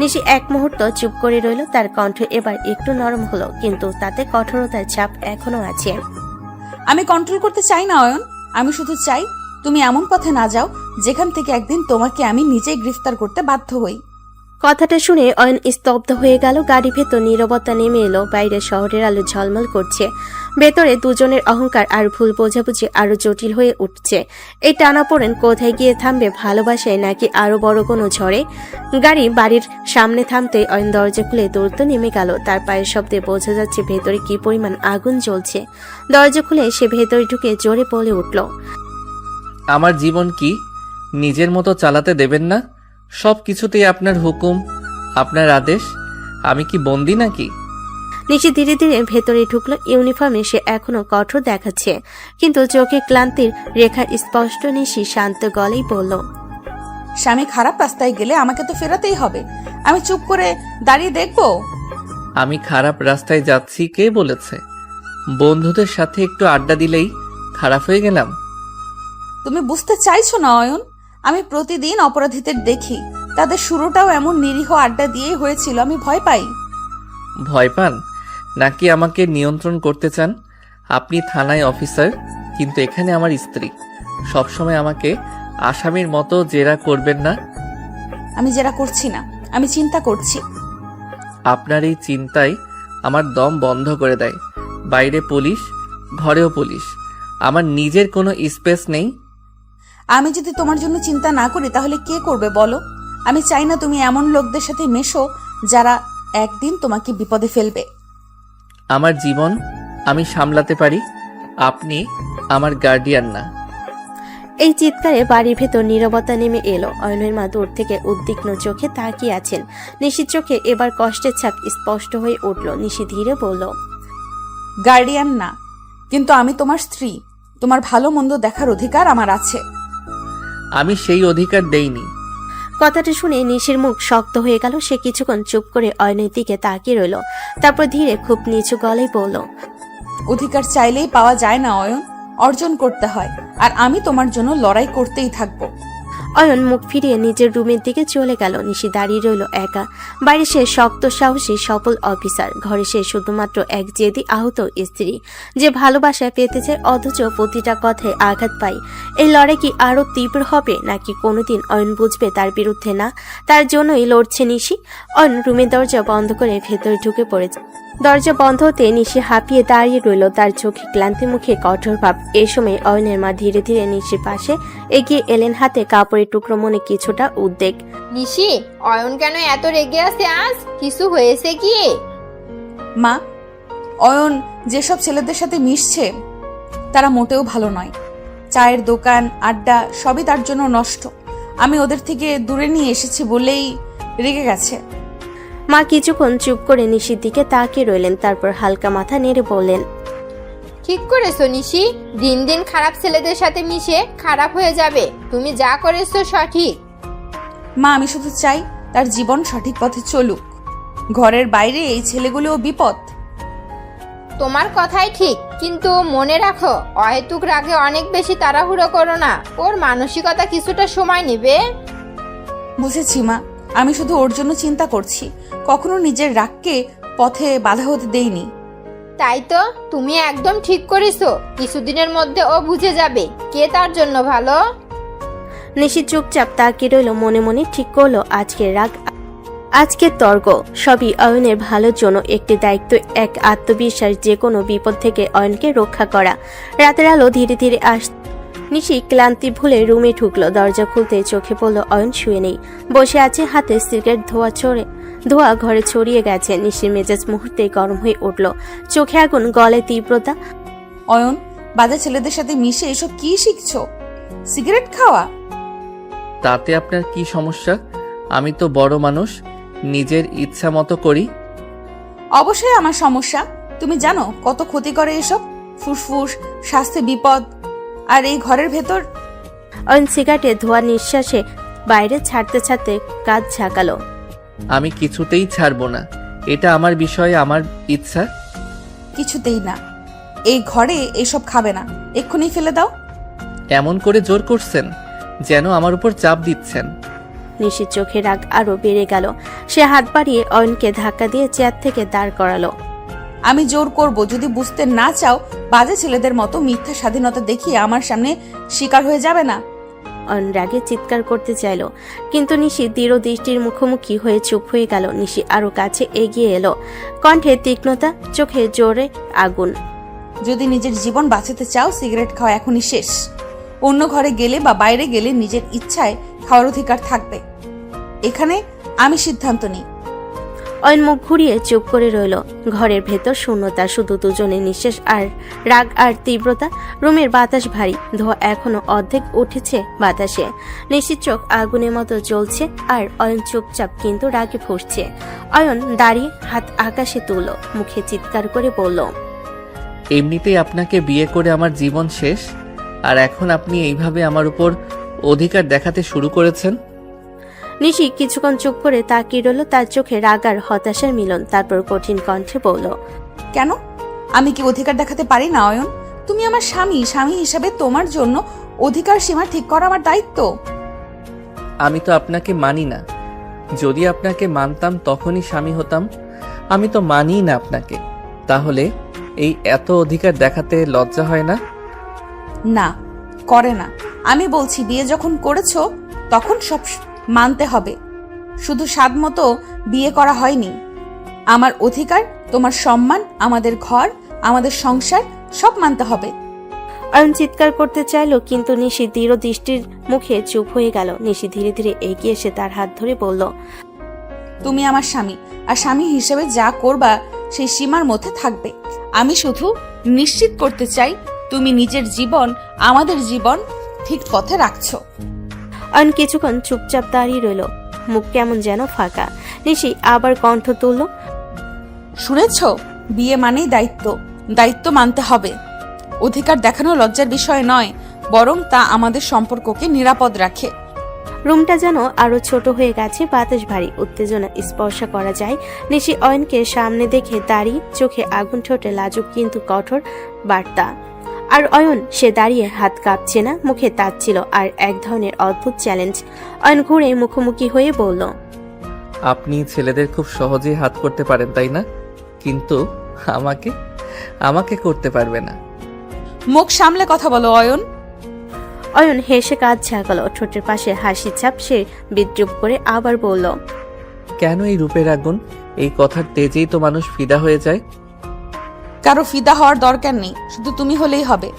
নিশি এক মুহূর্ত চুপ করে রইল। তার কণ্ঠ এবার একটু নরম হলো, কিন্তু তাতে কঠোরতার ছাপ এখনো আছে। আমি কন্ট্রোল করতে চাই না অয়ন। আমি শুধু চাই তুমি এমন পথে না যাও যেখান থেকে একদিন তোমাকে আমি নিজেই গ্রেফতার করতে বাধ্য হই। কথাটা শুনে অয়ন স্তব্ধ হয়ে গেল। গাড়ি ভেতর নীরবতা নেমে এলো। বাইরে শহরের আলো ঝলমল করছে, ভেতরে দুজনের অহংকার আর ভুল বোঝাবুঝি আরো জটিল হয়ে উঠছে। এই টানাপোড়েন কোথায় গিয়ে থামবে? ভালোবাসায় নাকি আরো বড় কোনো ঝড়ে? গাড়ি বাড়ির সামনে থামতে অয়ন দরজা খুলে দৌড়তে নেমে গেল। তার পায়ের শব্দে বোঝা যাচ্ছে ভেতরে কি পরিমাণ আগুন জ্বলছে। দরজা খুলে সে ভেতরে ঢুকে জোরে বলে উঠল, আমার জীবন কি নিজের মতো চালাতে দেবেন না? সব কিছুতেই আপনার হুকুম, আপনার আদেশ। আমি কি বন্দি নাকি? নিশি ধীরে ধীরে ভেতরে ঢুকলো। ইউনিফর্মে সে এখনো কঠোর দেখাচ্ছে, কিন্তু চোখে ক্লান্তির রেখা স্পষ্ট। নিশি শান্ত গলেই বলল, স্বামী খারাপ রাস্তায় গেলে আমাকে তো ফেরাতেই হবে। আমি চুপ করে দাঁড়িয়ে দেখবো? আমি খারাপ রাস্তায় যাচ্ছি কে বলেছে? বন্ধুদের সাথে একটু আড্ডা দিলেই খারাপ হয়ে গেলাম? তুমি বুঝতে চাইছো না অয়ন? আমি প্রতিদিন অপরাধীদের দেখি, তাদের শুরুটাও এমন নিরীহ আড্ডা দিয়েই হয়েছিল। আমি ভয় পাই। ভয় পান নাকি আমাকে নিয়ন্ত্রণ করতে চান? আপনি থানায় অফিসার, কিন্তু এখানে আমার স্ত্রী। সবসময় আমাকে আসামির মতো জেরা করবেন না। আমি জেরা করছি না, আমি চিন্তা করছি। আপনার এই চিন্তাই আমার দম বন্ধ করে দেয়। বাইরে পুলিশ, ঘরেও পুলিশ। আমার নিজের কোনো স্পেস নেই। আমি যদি তোমার জন্য চিন্তা না করি তাহলে কে করবে বলো? আমি চাই না তুমি এমন লোকদের সাথে মেশো যারা একদিন তোমাকে বিপদে ফেলবে। আমার জীবন আমি সামলাতে পারি, আপনি আমার গার্ডিয়ান না। এই চিৎকারে বাড়ির ভেতর নীরবতা নেমে এলো। অয়নের মা দূর থেকে উদ্বিগ্ন চোখে তাকিয়ে আছেন। নিশির চোখে এবার কষ্টের ছাপ স্পষ্ট হয়ে উঠল। নিশি ধীরে বলল, গার্ডিয়ান না, কিন্তু আমি তোমার স্ত্রী। তোমার ভালো মন্দ দেখার অধিকার আমার আছে। আমি সেই অধিকার দেইনি। কথাটা শুনে নিশির মুখ শক্ত হয়ে গেল। সে কিছুক্ষণ চুপ করে অয়নের দিকে তাকিয়ে রইল, তারপর ধীরে খুব নিচু গলায় বলল, অধিকার চাইলেই পাওয়া যায় না অয়ন, অর্জন করতে হয়। আর আমি তোমার জন্য লড়াই করতেই থাকবো। অয়ন মুখ ফিরিয়ে নিজের রুমের দিকে চলে গেল। নিশি দাঁড়িয়ে রইল একা। বাইরে সে শক্ত সাহসী সফল অফিসার, ঘরে সে শুধুমাত্র এক জেদি আহত স্ত্রী যে ভালোবাসায় পেতে চায়, অথচ প্রতিটা কথায় আঘাত পায়। এই লড়াই কি আরো তীব্র হবে, নাকি কোনোদিন অয়ন বুঝবে তার বিরুদ্ধে না, তার জন্যই লড়ছে নিশি? অয়ন রুমের দরজা বন্ধ করে ভেতরে ঢুকে পড়েছে। দরজা বন্ধ হতে নিশি হাঁপিয়ে দাঁড়িয়ে রইল, তার চোখে ক্লান্তি, মুখে কঠোর ভাব। এই সময় অয়নের মা ধীরে ধীরে নিশির পাশে এগিয়ে এলেন, হাতে কাপড়ের টুকরো, মনে কিছুটা উদ্বেগ। নিশি, অয়ন কেন এত রেগে আছে আজ? কিছু হয়েছে কি? মা, অয়ন যেসব ছেলেদের সাথে মিশছে তারা মোটেও ভালো নয়। চায়ের দোকান, আড্ডা সবই তার জন্য নষ্ট। আমি ওদের থেকে দূরে নিয়ে এসেছি বলেই রেগে গেছে। মা কিছুক্ষণ চুপ করে নিশির দিকে তাকিয়ে রইলেন, তারপর হালকা মাথা নেড়ে বললেন, ঠিক করেছো নিশি, দিন দিন খারাপ ছেলেদের সাথে মিশে খারাপ হয়ে যাবে। তুমি যা করেছো সঠিক। মা, আমি শুধু চাই তার জীবন সঠিক পথে চলুক। ঘরের বাইরে এই ছেলেগুলোও বিপদ। তোমার কথাই ঠিক, কিন্তু মনে রাখো, অহেতুক রাগে অনেক বেশি তাড়াহুড়ো করো না। ওর মানসিকতা কিছুটা সময় নেবে। বুঝেছি মা, আমি শুধু ওর জন্য চিন্তা করছি। কখনো নিজের রাগকে পথে বাধা হতে দেইনি। তাই তো, তুমি একদম ঠিক করেছো। কিছুদিনের মধ্যে ও বুঝে যাবে কে তার জন্য ভালো। নিশি চুপচাপ তাকিয়ে রইল, মনে মনে ঠিক করলো আজকের রাগ, আজকের তর্ক সবই অয়নের ভালোর জন্য। একটি দায়িত্ব, এক আত্মবিশ্বাস, যে কোনো বিপদ থেকে অয়নকে রক্ষা করা। রাতের আলো ধীরে ধীরে নিশি ক্লান্তি ভুলে রুমে ঢুকলো। দরজা খুলতে চোখে পড়ল অয়ন শুয়ে নেই, বসে আছে, হাতে সিগারেট ধোয়া ঘরে ছড়িয়ে গেছে। নিশির মেজাজ মুহূর্তেই গরম হয়ে উঠল, চোখে আগুন, গলায় তীব্রতা। অয়ন, বাজে ছেলেদের সাথে মিশে এসব কি শিখছো? সিগারেট খাওয়া? তাতে আপনার কি সমস্যা? আমি তো বড় মানুষ, নিজের ইচ্ছা মতো করি। অবশ্যই আমার সমস্যা। তুমি জানো কত ক্ষতি করে এসব? ফুসফুস, স্বাস্থ্যে বিপদ। আর এই ঘরের ভেতর। অয়ন সিগারেটের ধোয়া নিঃশ্বাসে বাইরে ছাড়তে ছাড়তে কাজ ঝাঁকালো। আমি কিছুতেই ছাড়বো না। এটা আমার বিষয়, আমার ইচ্ছা। কিছুতেই না। এই ঘরে এসব খাবে না, এক্ষুনি ফেলে দাও। এমন করে জোর করছেন যেন আমার উপর চাপ দিচ্ছেন। নিশির চোখে রাগ আরো বেড়ে গেল। সে হাত বাড়িয়ে অয়নকে ধাক্কা দিয়ে চেয়ার থেকে দাঁড় করালো। আমি জোর করব যদি বুঝতে না চাও? বাজে ছেলেদের মতো মিথ্যা স্বাধীনতা দেখিয়ে আমার সামনে শিকার হয়ে যাবে না। অয়ন রাগে চিৎকার করতে চাইল, কিন্তু নিশি দৃঢ় দৃষ্টির মুখোমুখি হয়ে চুপ হয়ে গেল। নিশি আরো কাছে এগিয়ে এলো, কণ্ঠে তীক্ষ্ণতা, চোখে জোরে আগুন। যদি নিজের জীবন বাঁচাতে চাও, সিগারেট খাওয়া এখনই শেষ। অন্য ঘরে গেলে বা বাইরে গেলে নিজের ইচ্ছায় খাওয়ার অধিকার থাকবে। এখানে আমি সিদ্ধান্ত নিই। অয়ন মুখ ঘুরিয়ে চুপ করে রইল। ঘরের ভেতর শূন্যতা, শুধু দুজনের নিঃশ্বাস আর রাগ আর তীব্রতা। রুমের বাতাস ভারী, ধোঁয়া এখনো অর্ধেক উঠেছে বাতাসে। নিশির চোখ আগুনের মতো জ্বলছে, আর অয়ন চুপচাপ কিন্তু রাগে ফুঁসছে। অয়ন দাঁড়িয়ে হাত আকাশে তুলল, মুখে চিৎকার করে বলল, এমনিতেই আপনাকে বিয়ে করে আমার জীবন শেষ, আর এখন আপনি এইভাবে আমার উপর অধিকার দেখাতে শুরু করেছেন। নিশি কিছুক্ষণ চুপ করে তাকিয়ে রইল, তার চোখে রাগ আর হতাশার মিলন। তারপর কঠিন কণ্ঠে বলল, কেন? আমি কি অধিকার দেখাতে পারি না অয়ন? তুমি আমার স্বামী, স্বামী হিসাবে তোমার জন্য অধিকার সীমা ঠিক করা আমার দায়িত্ব। আমি তো আপনাকে মানি না। যদি আপনাকে মানতাম তখনই স্বামী হতাম। আমি তো মানি না আপনাকে। তাহলে এই এত অধিকার দেখাতে লজ্জা হয় না? না, করে না। আমি বলছি, বিয়ে যখন করেছো তখন সব মানতে হবে। শুধু স্বাদ মতো বিয়ে করা হয়নি। আমার অধিকার, তোমার সম্মান, আমাদের ঘর, আমাদের সংসার সব মানতে হবে। অয়ন চিৎকার করতে চাইল, কিন্তু নিশি দৃঢ় দৃষ্টির মুখে চুপ হয়ে গেল। নিশি ধীরে ধীরে এগিয়ে এসে তার হাত ধরে বলল, তুমি আমার স্বামী, আর স্বামী হিসেবে যা করবা সেই সীমার মধ্যে থাকবে। আমি শুধু নিশ্চিত করতে চাই তুমি নিজের জীবন, আমাদের জীবন ঠিক পথে রাখছো। অয়ন কিছুক্ষণ চুপচাপ দাঁড়িয়ে রইল, মুখ কেমন যেন ফাঁকা। নিশি আবার কণ্ঠ তুলল, শুনেছো? বিয়ে মানেই দায়িত্ব, দায়িত্ব মানতে হবে। অধিকার দেখানো লজ্জার বিষয় নয়, বরং তা আমাদের সম্পর্ককে নিরাপদ রাখে। রুমটা যেন আরো ছোট হয়ে গেছে, বাতাস ভারী, উত্তেজনা স্পর্শ করা যায়। নিশি অয়নকে সামনে দেখে দাঁড়িয়ে, চোখে আগুন, ঠোঁটে লাজুক কিন্তু কঠোর বার্তা। আর অয়ন, সে দাঁড়িয়ে, হাত কাঁপছে না, মুখে তাচ্ছিল আর এক ধরনের অদ্ভুত চ্যালেঞ্জ। অয়ন ঘুরে মুখোমুখি হয়ে বলল, আপনি ছেলেদের খুব সহজেই হাত করতে পারেন তাই না? কিন্তু আমাকে করতে পারবে না। মুখ সামলে কথা বলো অয়ন। অয়ন হেসে কাজ ঝাঁকালো, ঠোঁটের পাশে হাসি ছাপ। সে বিদ্রুপ করে আবার বলল, কেন এই রূপের আগুন? এই কথার তেজেই তো মানুষ ফিদা হয়ে যায়। কারো ফিদা হওয়ার দরকার নেই, শুধু তুমি হলেই হবে।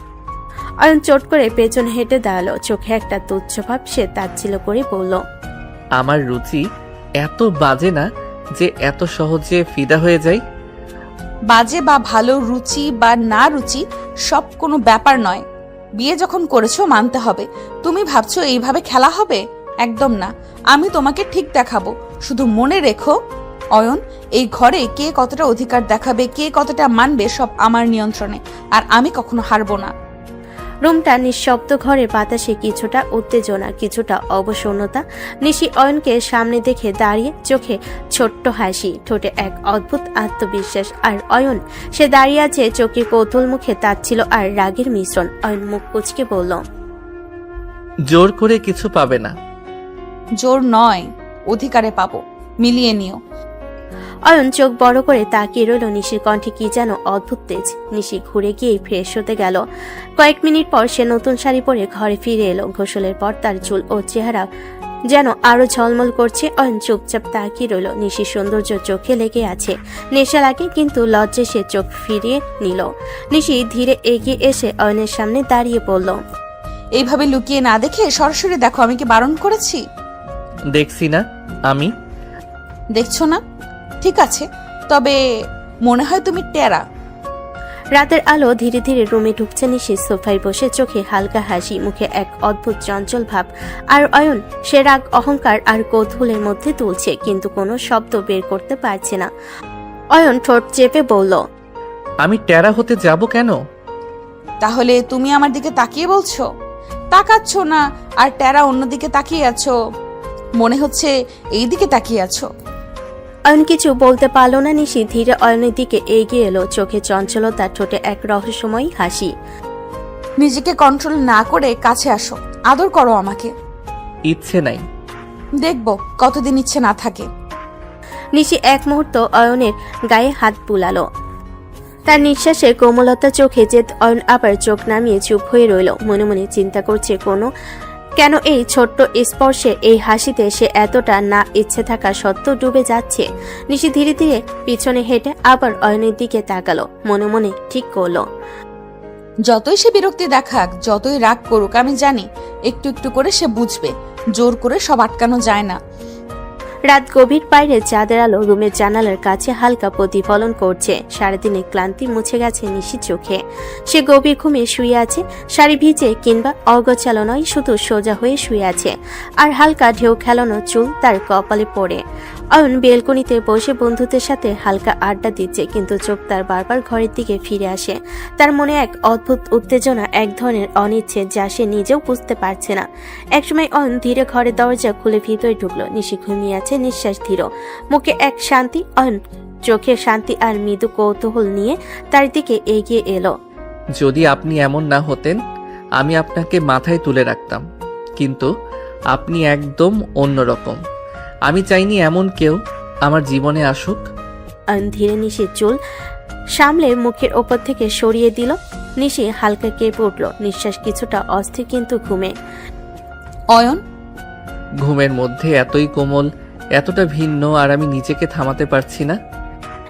অয়ন চট করে পেছন হেঁটে দাঁড়ালো, চোখে একটা তুচ্ছ ভাব। সে তাচ্ছিল্য করে বলল, আমার রুচি এত বাজে না যে এত সহজে ফিদা হয়ে যায়। বাজে বা ভালো, রুচি বা না রুচি সব কোনো ব্যাপার নয়। বিয়ে যখন করেছো মানতে হবে। তুমি ভাবছো এইভাবে খেলা হবে? একদম না। আমি তোমাকে ঠিক দেখাবো। শুধু মনে রেখো অয়ন, এই ঘরে কে কতটা অধিকার দেখাবে, কে কতটা মানবে, সব আমার নিয়ন্ত্রণে, আর আমি কখনো হারবো না। রুমটা নিঃশব্দ, ঘরের বাতাসে কিছুটা উত্তেজনা, কিছুটা অবসন্নতা। নিশি অয়নকে সামনে দেখে দাঁড়িয়ে, চোখে ছোট্ট হাসি, ঠোঁটে এক অদ্ভুত আত্মবিশ্বাস। আর অয়ন, সে দাঁড়িয়ে আছে, চোখে কৌতূহল, মুখে তাচ্ছিল আর রাগের মিশ্রণ। অয়ন মুখ কুঁচকে বলল, জোর করে কিছু পাবে না। জোর নয়, অধিকারে পাবো, মিলিয়ে নিও। অয়ন চোখ বড় করে তাকিয়ে রইল। নিশির কণ্ঠে কি যেন অদ্ভুত তেজ। নিশি ঘুরে গিয়ে ফ্রেশ হতে গেল। কয়েক মিনিট পর সে নতুন শাড়ি পরে ঘরে ফিরে এলো। গোসলের পর তার চুল ও চেহারা যেন আরো ঝলমল করছে। অয়ন চুপচাপ তাকিয়ে রইল। নিশির সৌন্দর্য চোখে লেগে আছে। নেশা লাগে, কিন্তু লজ্জে সে চোখ ফিরিয়ে নিল। নিশি ধীরে এগিয়ে এসে অয়নের সামনে দাঁড়িয়ে বলল, এইভাবে লুকিয়ে না দেখে সরাসরি দেখো, আমি কি বারণ করেছি? দেখছি না আমি? দেখছো না? ঠিক আছে, তবে মনে হয় তুমি টেরা। রাতের আলো ধীরে ধীরে রুমে ঢুকছে। নিশি সোফায় বসে, চোখে হালকা হাসি, মুখে এক অদ্ভুত চঞ্চল ভাব। আর অয়ন, সে রাগ, অহংকার আর কৌতূহলের মধ্যে তুলছে, কিন্তু কোনো শব্দ বের করতে পারছে না। অয়ন ঠোঁট চেপে বলল, আমি টেরা হতে যাব কেন? তাহলে তুমি আমার দিকে তাকিয়ে বলছো? তাকাচ্ছ না, আর টেরা অন্যদিকে তাকিয়ে আছো। মনে হচ্ছে এই দিকে তাকিয়ে আছো। অয়ন কিছু বলতে পারল না। নিশি ধীরে অয়নের দিকে এগিয়ে এলো, চোখে চঞ্চলতা, ঠোঁটে এক রহস্যময়ী হাসি। নিজেকে কন্ট্রোল না করে কাছে আসো, আদর করো আমাকে। ইচ্ছে নাই। দেখবো কতদিন ইচ্ছে না থাকে। নিশি এক মুহূর্ত অয়নের গায়ে হাত বুলালো। তার নিঃশ্বাসে কোমলতা, চোখে জেদ। অয়ন আবার চোখ নামিয়ে চুপ হয়ে রইল। মনে মনে চিন্তা করছে, কেন এই ছোট্ট স্পর্শে, এই হাসিতে সে এতটা না ইচ্ছে থাকা সত্ত্বেও ডুবে যাচ্ছে। নিশি ধীরে ধীরে পিছনে হেঁটে আবার অয়নের দিকে তাকালো। মনে মনে ঠিক করলো, যতই সে বিরক্তি দেখাক, যতই রাগ করুক, আমি জানি একটু একটু করে সে বুঝবে। জোর করে সব আটকানো যায় না। রাত গভীর, বাইরে চাঁদের আলো রুমের জানালার কাছে হালকা প্রতিফলন করছে। সারাদিনের ক্লান্তি মুছে গেছে নিশির চোখে। সে গভীর ঘুমে শুয়ে আছে। শাড়ি ভিজে কিংবা অগোছালো নয়, শুধু সোজা হয়ে শুয়ে আছে, আর হালকা ঢেউ খেলানো চুল তার কপালে পড়ে। অয়ন বেলকনিতে বসে বন্ধুদের সাথে হালকা আড্ডা দিচ্ছে, কিন্তু চোখ তার বারবার ঘরের দিকে ফিরে আসে। তার মনে এক অদ্ভুত উত্তেজনা, এক ধরনের অনিচ্ছে, যা সে নিজেও বুঝতে পারছে না। একসময় অয়ন ধীরে ঘরের দরজা খুলে ভিতরে ঢুকলো। নিশি ঘুমিয়ে আছে, নিঃশ্বাস ধীর, মুখে এক শান্তি। অয়ন চোখে শান্তি আর মৃদু কৌতূহল নিয়ে তার দিকে এগিয়ে এলো। যদি আপনি এমন না হতেন, আমি আপনাকে মাথায় তুলে রাখতাম, কিন্তু আপনি একদম অন্যরকম। আমি চাইনি এমন কেউ আমার জীবনে আসুক। অয়ন ধীরে নিশির চুল সামলে মুখের ওপর থেকে সরিয়ে দিল। নিশি হালকা কেঁপে উঠল, নিঃশ্বাস কিছুটা অস্থির, কিন্তু ঘুমে। অয়ন, ঘুমের মধ্যে এতই কোমল, এতটা ভিন্ন, আর আমি নিজেকে থামাতে পারছি না।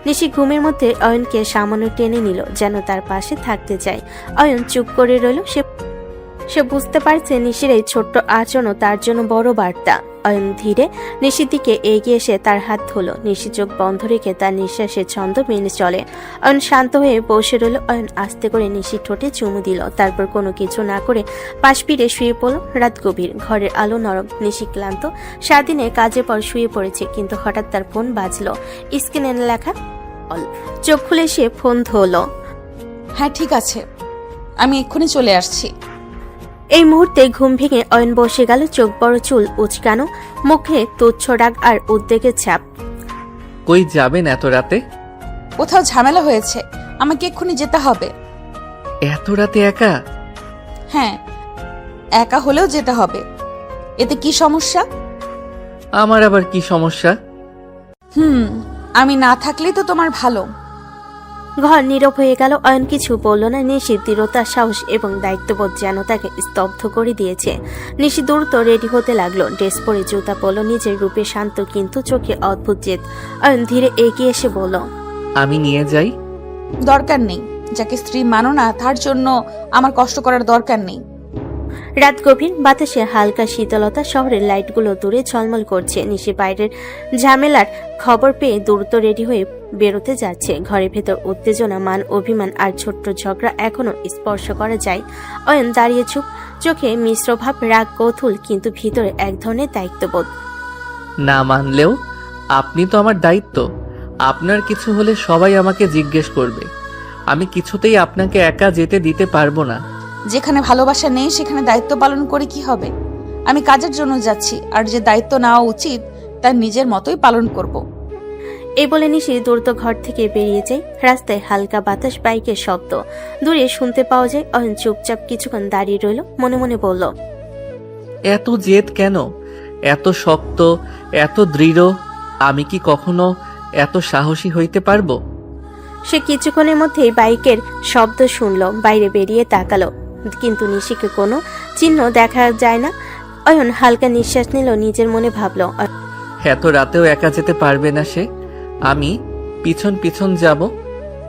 নিশি ঘুমের মধ্যে অয়নকে সামান্য টেনে নিল, যেন তার পাশে থাকতে চায়। অয়ন চুপ করে রইল। সে বুঝতে পারছে নিশির এই ছোট্ট আচরণও তার জন্য বড় বার্তা। অয়ন ধীরে নিশির দিকে এগিয়ে এসে তার হাত ধরল। নিশি চোখ বন্ধ রেখে তার নিঃশ্বাসের ছন্দ মেনে চলে। অয়ন শান্ত হয়ে বসে রইল। অয়ন আস্তে করে নিশির ঠোঁটে চুমু দিল, তারপর কোনো কিছু না করে পাশ ফিরে শুয়ে পড়ল। রাত গভীর, ঘরের আলো নরম। নিশি ক্লান্ত, সারাদিনে কাজের পর শুয়ে পড়েছে, কিন্তু হঠাৎ তার ফোন বাজলো। স্ক্রিনে লেখা কল। চোখ খুলে সে ফোন ধরল। হ্যাঁ ঠিক আছে, আমি এক্ষুনি চলে আসছি। এই মুহূর্তে ঘুম ভেঙে অয়ন বসে গেল। চোখ বড়, চুল উচকানো, মুখে তুচ্ছ রাগ আর উদ্বেগের ছাপ। কই যাবেন এত রাতে? কোথাও ঝামেলা হয়েছে, আমাকে এক্ষুনি যেতে হবে। এত রাতে একা? হ্যাঁ, একা হলেও যেতে হবে। এতে কি সমস্যা? আমার আবার কি সমস্যা? আমি না থাকলেই তো তোমার ভালো। ঘর নীরব হয়ে গেল। অয়ন কিছু বলল না। নিশি দৃঢ়তা, সাহস এবং দায়িত্ববোধ যেন তাকে স্তব্ধ করে দিয়েছে। নিশি দ্রুত রেডি হতে লাগলো। ড্রেস পরে জুতা পরল। নিজের রূপে শান্ত কিন্তু চোখে অদ্ভুত জেদ। অয়ন ধীরে এগিয়ে এসে বলল, আমি নিয়ে যাই। দরকার নেই। যাকে স্ত্রী মানো না তার জন্য আমার কষ্ট করার দরকার নেই। রাত গভীর, বাতাসে হালকা শীতলতা, শহরের লাইটগুলো দূরে ঝলমল করছে। নিশি বাইরের ঝামেলার খবর পেয়ে দ্রুত রেডি হয়ে বেরোতে যাচ্ছে। ঘরের ভেতর উত্তেজনা, মান অভিমান আর ছোট্ট ঝগড়া এখনো স্পর্শ করা যায়। অয়ন দাঁড়িয়ে চুপ, চোখে মিশ্র ভাব, রাগ, কৌতূহল, কিন্তু ভিতরে এক ধরনের দায়িত্ববোধ। না মানলেও আপনি তো আমার দায়িত্ব। আপনার কিছু হলে সবাই আমাকে জিজ্ঞেস করবে। আমি কিছুতেই আপনাকে একা যেতে দিতে পারবো না। যেখানে ভালোবাসা নেই সেখানে দায়িত্ব পালন করে কি হবে? আমি কাজের জন্য যাচ্ছি, আর যে দায়িত্ব নেওয়া উচিত তার নিজের মতোই পালন করব। এই বলে নিশি দ্রুত ঘর থেকে বেরিয়ে যায়। রাস্তায় হালকা বাতাস, বাইকের শব্দ দূরে শুনতে পাওয়া যায়। অয়ন চুপচাপ কিছুক্ষণ দাঁড়িয়ে রইল, মনে মনে বলল, এত জেদ কেন? এত শক্ত, এত দৃঢ়। আমি কি কখনো এত সাহসী হইতে পারবো? সে কিছুক্ষণের মধ্যেই বাইকের শব্দ শুনল। বাইরে বেরিয়ে তাকালো, কিন্তু নিশিকে কোনো চিহ্ন দেখা যায় না। অয়ন হালকা নিঃশ্বাস নিল। নিজের মনে ভাবল, এত রাতেও একা যেতে পারবে না সে। আমি পিছন পিছন যাব।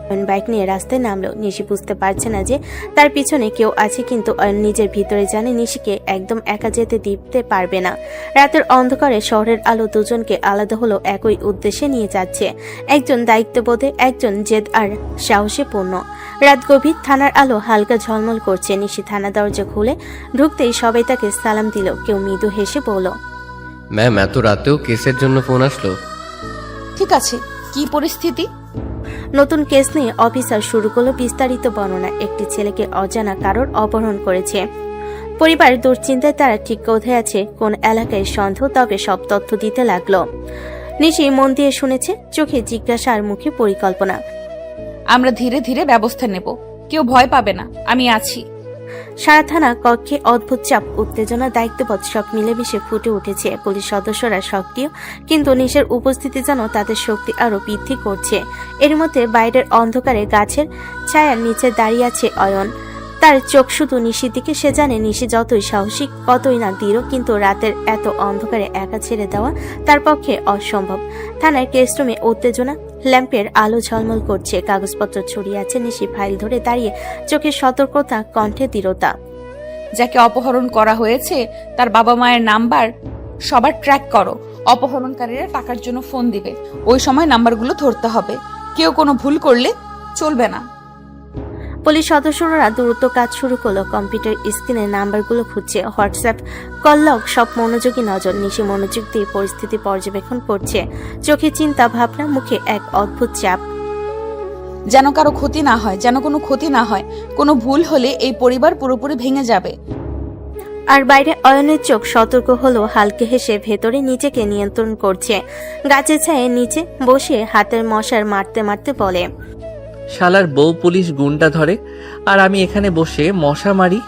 অয়ন বাইক নিয়ে রাস্তায় নামলো। নিশি বুঝতে পারছে না যে তার পিছনে কেউ আছে, কিন্তু অয়ন নিজের ভিতরে জানে নিশিকে একদম একা যেতে দিতে পারবে না। রাতের অন্ধকারে শহরের আলো দুজনকে আলাদা হলো একই উদ্দেশ্যে নিয়ে যাচ্ছে। একজন দায়িত্ববোধে, একজন জেদ আর সাহসে পূর্ণ। রাত গভীর, থানার আলো হালকা ঝলমল করছে। নিশি থানা দরজা খুলে ঢুকতেই সবাই তাকে সালাম দিল। কেউ মৃদু হেসে বলল, ম্যাম, এত রাতেও কেসের জন্য ফোন আসলো? ঠিক আছে, কি পরিস্থিতি? নতুন কেস নিয়ে অফিসার শুরু করলো বিস্তারিত বর্ণনা। একটি ছেলেকে অজানা কারোর অপহরণ করেছে। পরিবার দুশ্চিন্তায়, তারা ঠিক কোথায় আছে, কোন এলাকায় সন্দেহ, তবে সব তথ্য দিতে লাগলো। নিশি মন দিয়ে শুনেছে, চোখে জিজ্ঞাসা আর মুখে পরিকল্পনা। আমরা ধীরে ধীরে ব্যবস্থা নেব, কেউ ভয় পাবে না, আমি আছি। সারা থানা কক্ষে অদ্ভুত চাপ, উত্তেজনা, দায়িত্ববোধ সব মিলেমিশে ফুটে উঠেছে। পুলিশ সদস্যরা সক্রিয়, কিন্তু নিশের উপস্থিতি যেন তাদের শক্তি আরো বৃদ্ধি করছে। এর মধ্যে বাইরের অন্ধকারে গাছের ছায়ার নিচে দাঁড়িয়ে আছে অয়ন। তার চোখ শুধু নিশির দিকে। সে জানে নিশি যতই সাহসী, কতই না দৃঢ়, কিন্তু রাতের এত অন্ধকারে একা ছেড়ে দেওয়া তার পক্ষে অসম্ভব। থানার কেসরুমে উত্তেজনা, ল্যাম্পের আলো ঝলমল করছে, কাগজপত্র ছড়িয়ে আছে। নিশি ফাইল ধরে দাঁড়িয়ে, চোখে সতর্কতা, কণ্ঠে দৃঢ়তা। যাকে অপহরণ করা হয়েছে তার বাবা মায়ের নাম্বার সবার ট্র্যাক করো। অপহরণকারীরা টাকার জন্য ফোন দিবে, ওই সময় নাম্বারগুলো ধরতে হবে। কেউ কোনো ভুল করলে চলবে না। পুলিশ সদস্যরা দ্রুত কাজ শুরু করলো। কম্পিউটার স্ক্রিনে নাম্বারগুলো খুঁজছে, হোয়াটসঅ্যাপ কল লগ, সব মনোযোগী নজর। নিশি মনোযোগ দিয়ে পরিস্থিতি পর্যবেক্ষণ করছে। চোখে চিন্তা, ভাবনা, মুখে এক অদ্ভুত চাপ। যেন কারো ক্ষতি না হয়, যেন কোনো ক্ষতি না হয়। কোনো ভুল হলে এই পরিবার পুরোপুরি ভেঙে যাবে। আর বাইরে অয়নের চোখ সতর্ক হলো, হালকা হেসে ভেতরে নিজেকে নিয়ন্ত্রণ করছে। গাছের ছায়ে নিচে বসে হাতের মশার মারতে মারতে বলে, শালার বউ পুলিশ গুন্ডা ধরে, আর আমি এখানে বসে মশা মারি।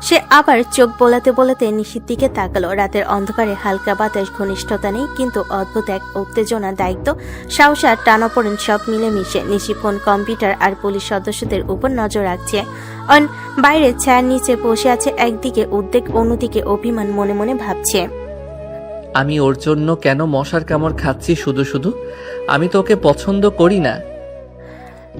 সে আবার চোখ বোলাতে বোলাতে নিশির দিকে তাকালো। রাতের অন্ধকারে হালকা বাতাস, ঘনিষ্ঠতা নেই, কিন্তু অদ্ভুত এক উত্তেজনা, দায়িত্ব, সাহস আর টানাপোড়েন সব মিলেমিশে। নিশি ফোন, কম্পিউটার আর পুলিশ সদস্যদের উপর নজর রাখছে। বাইরে ছায়ার নিচে বসে আছে, একদিকে উদ্বেগ, অন্যদিকে অভিমান। মনে মনে ভাবছে, আমি ওর জন্য কেন মশার কামড় খাচ্ছি শুধু শুধু? আমি তো ওকে পছন্দ করি না।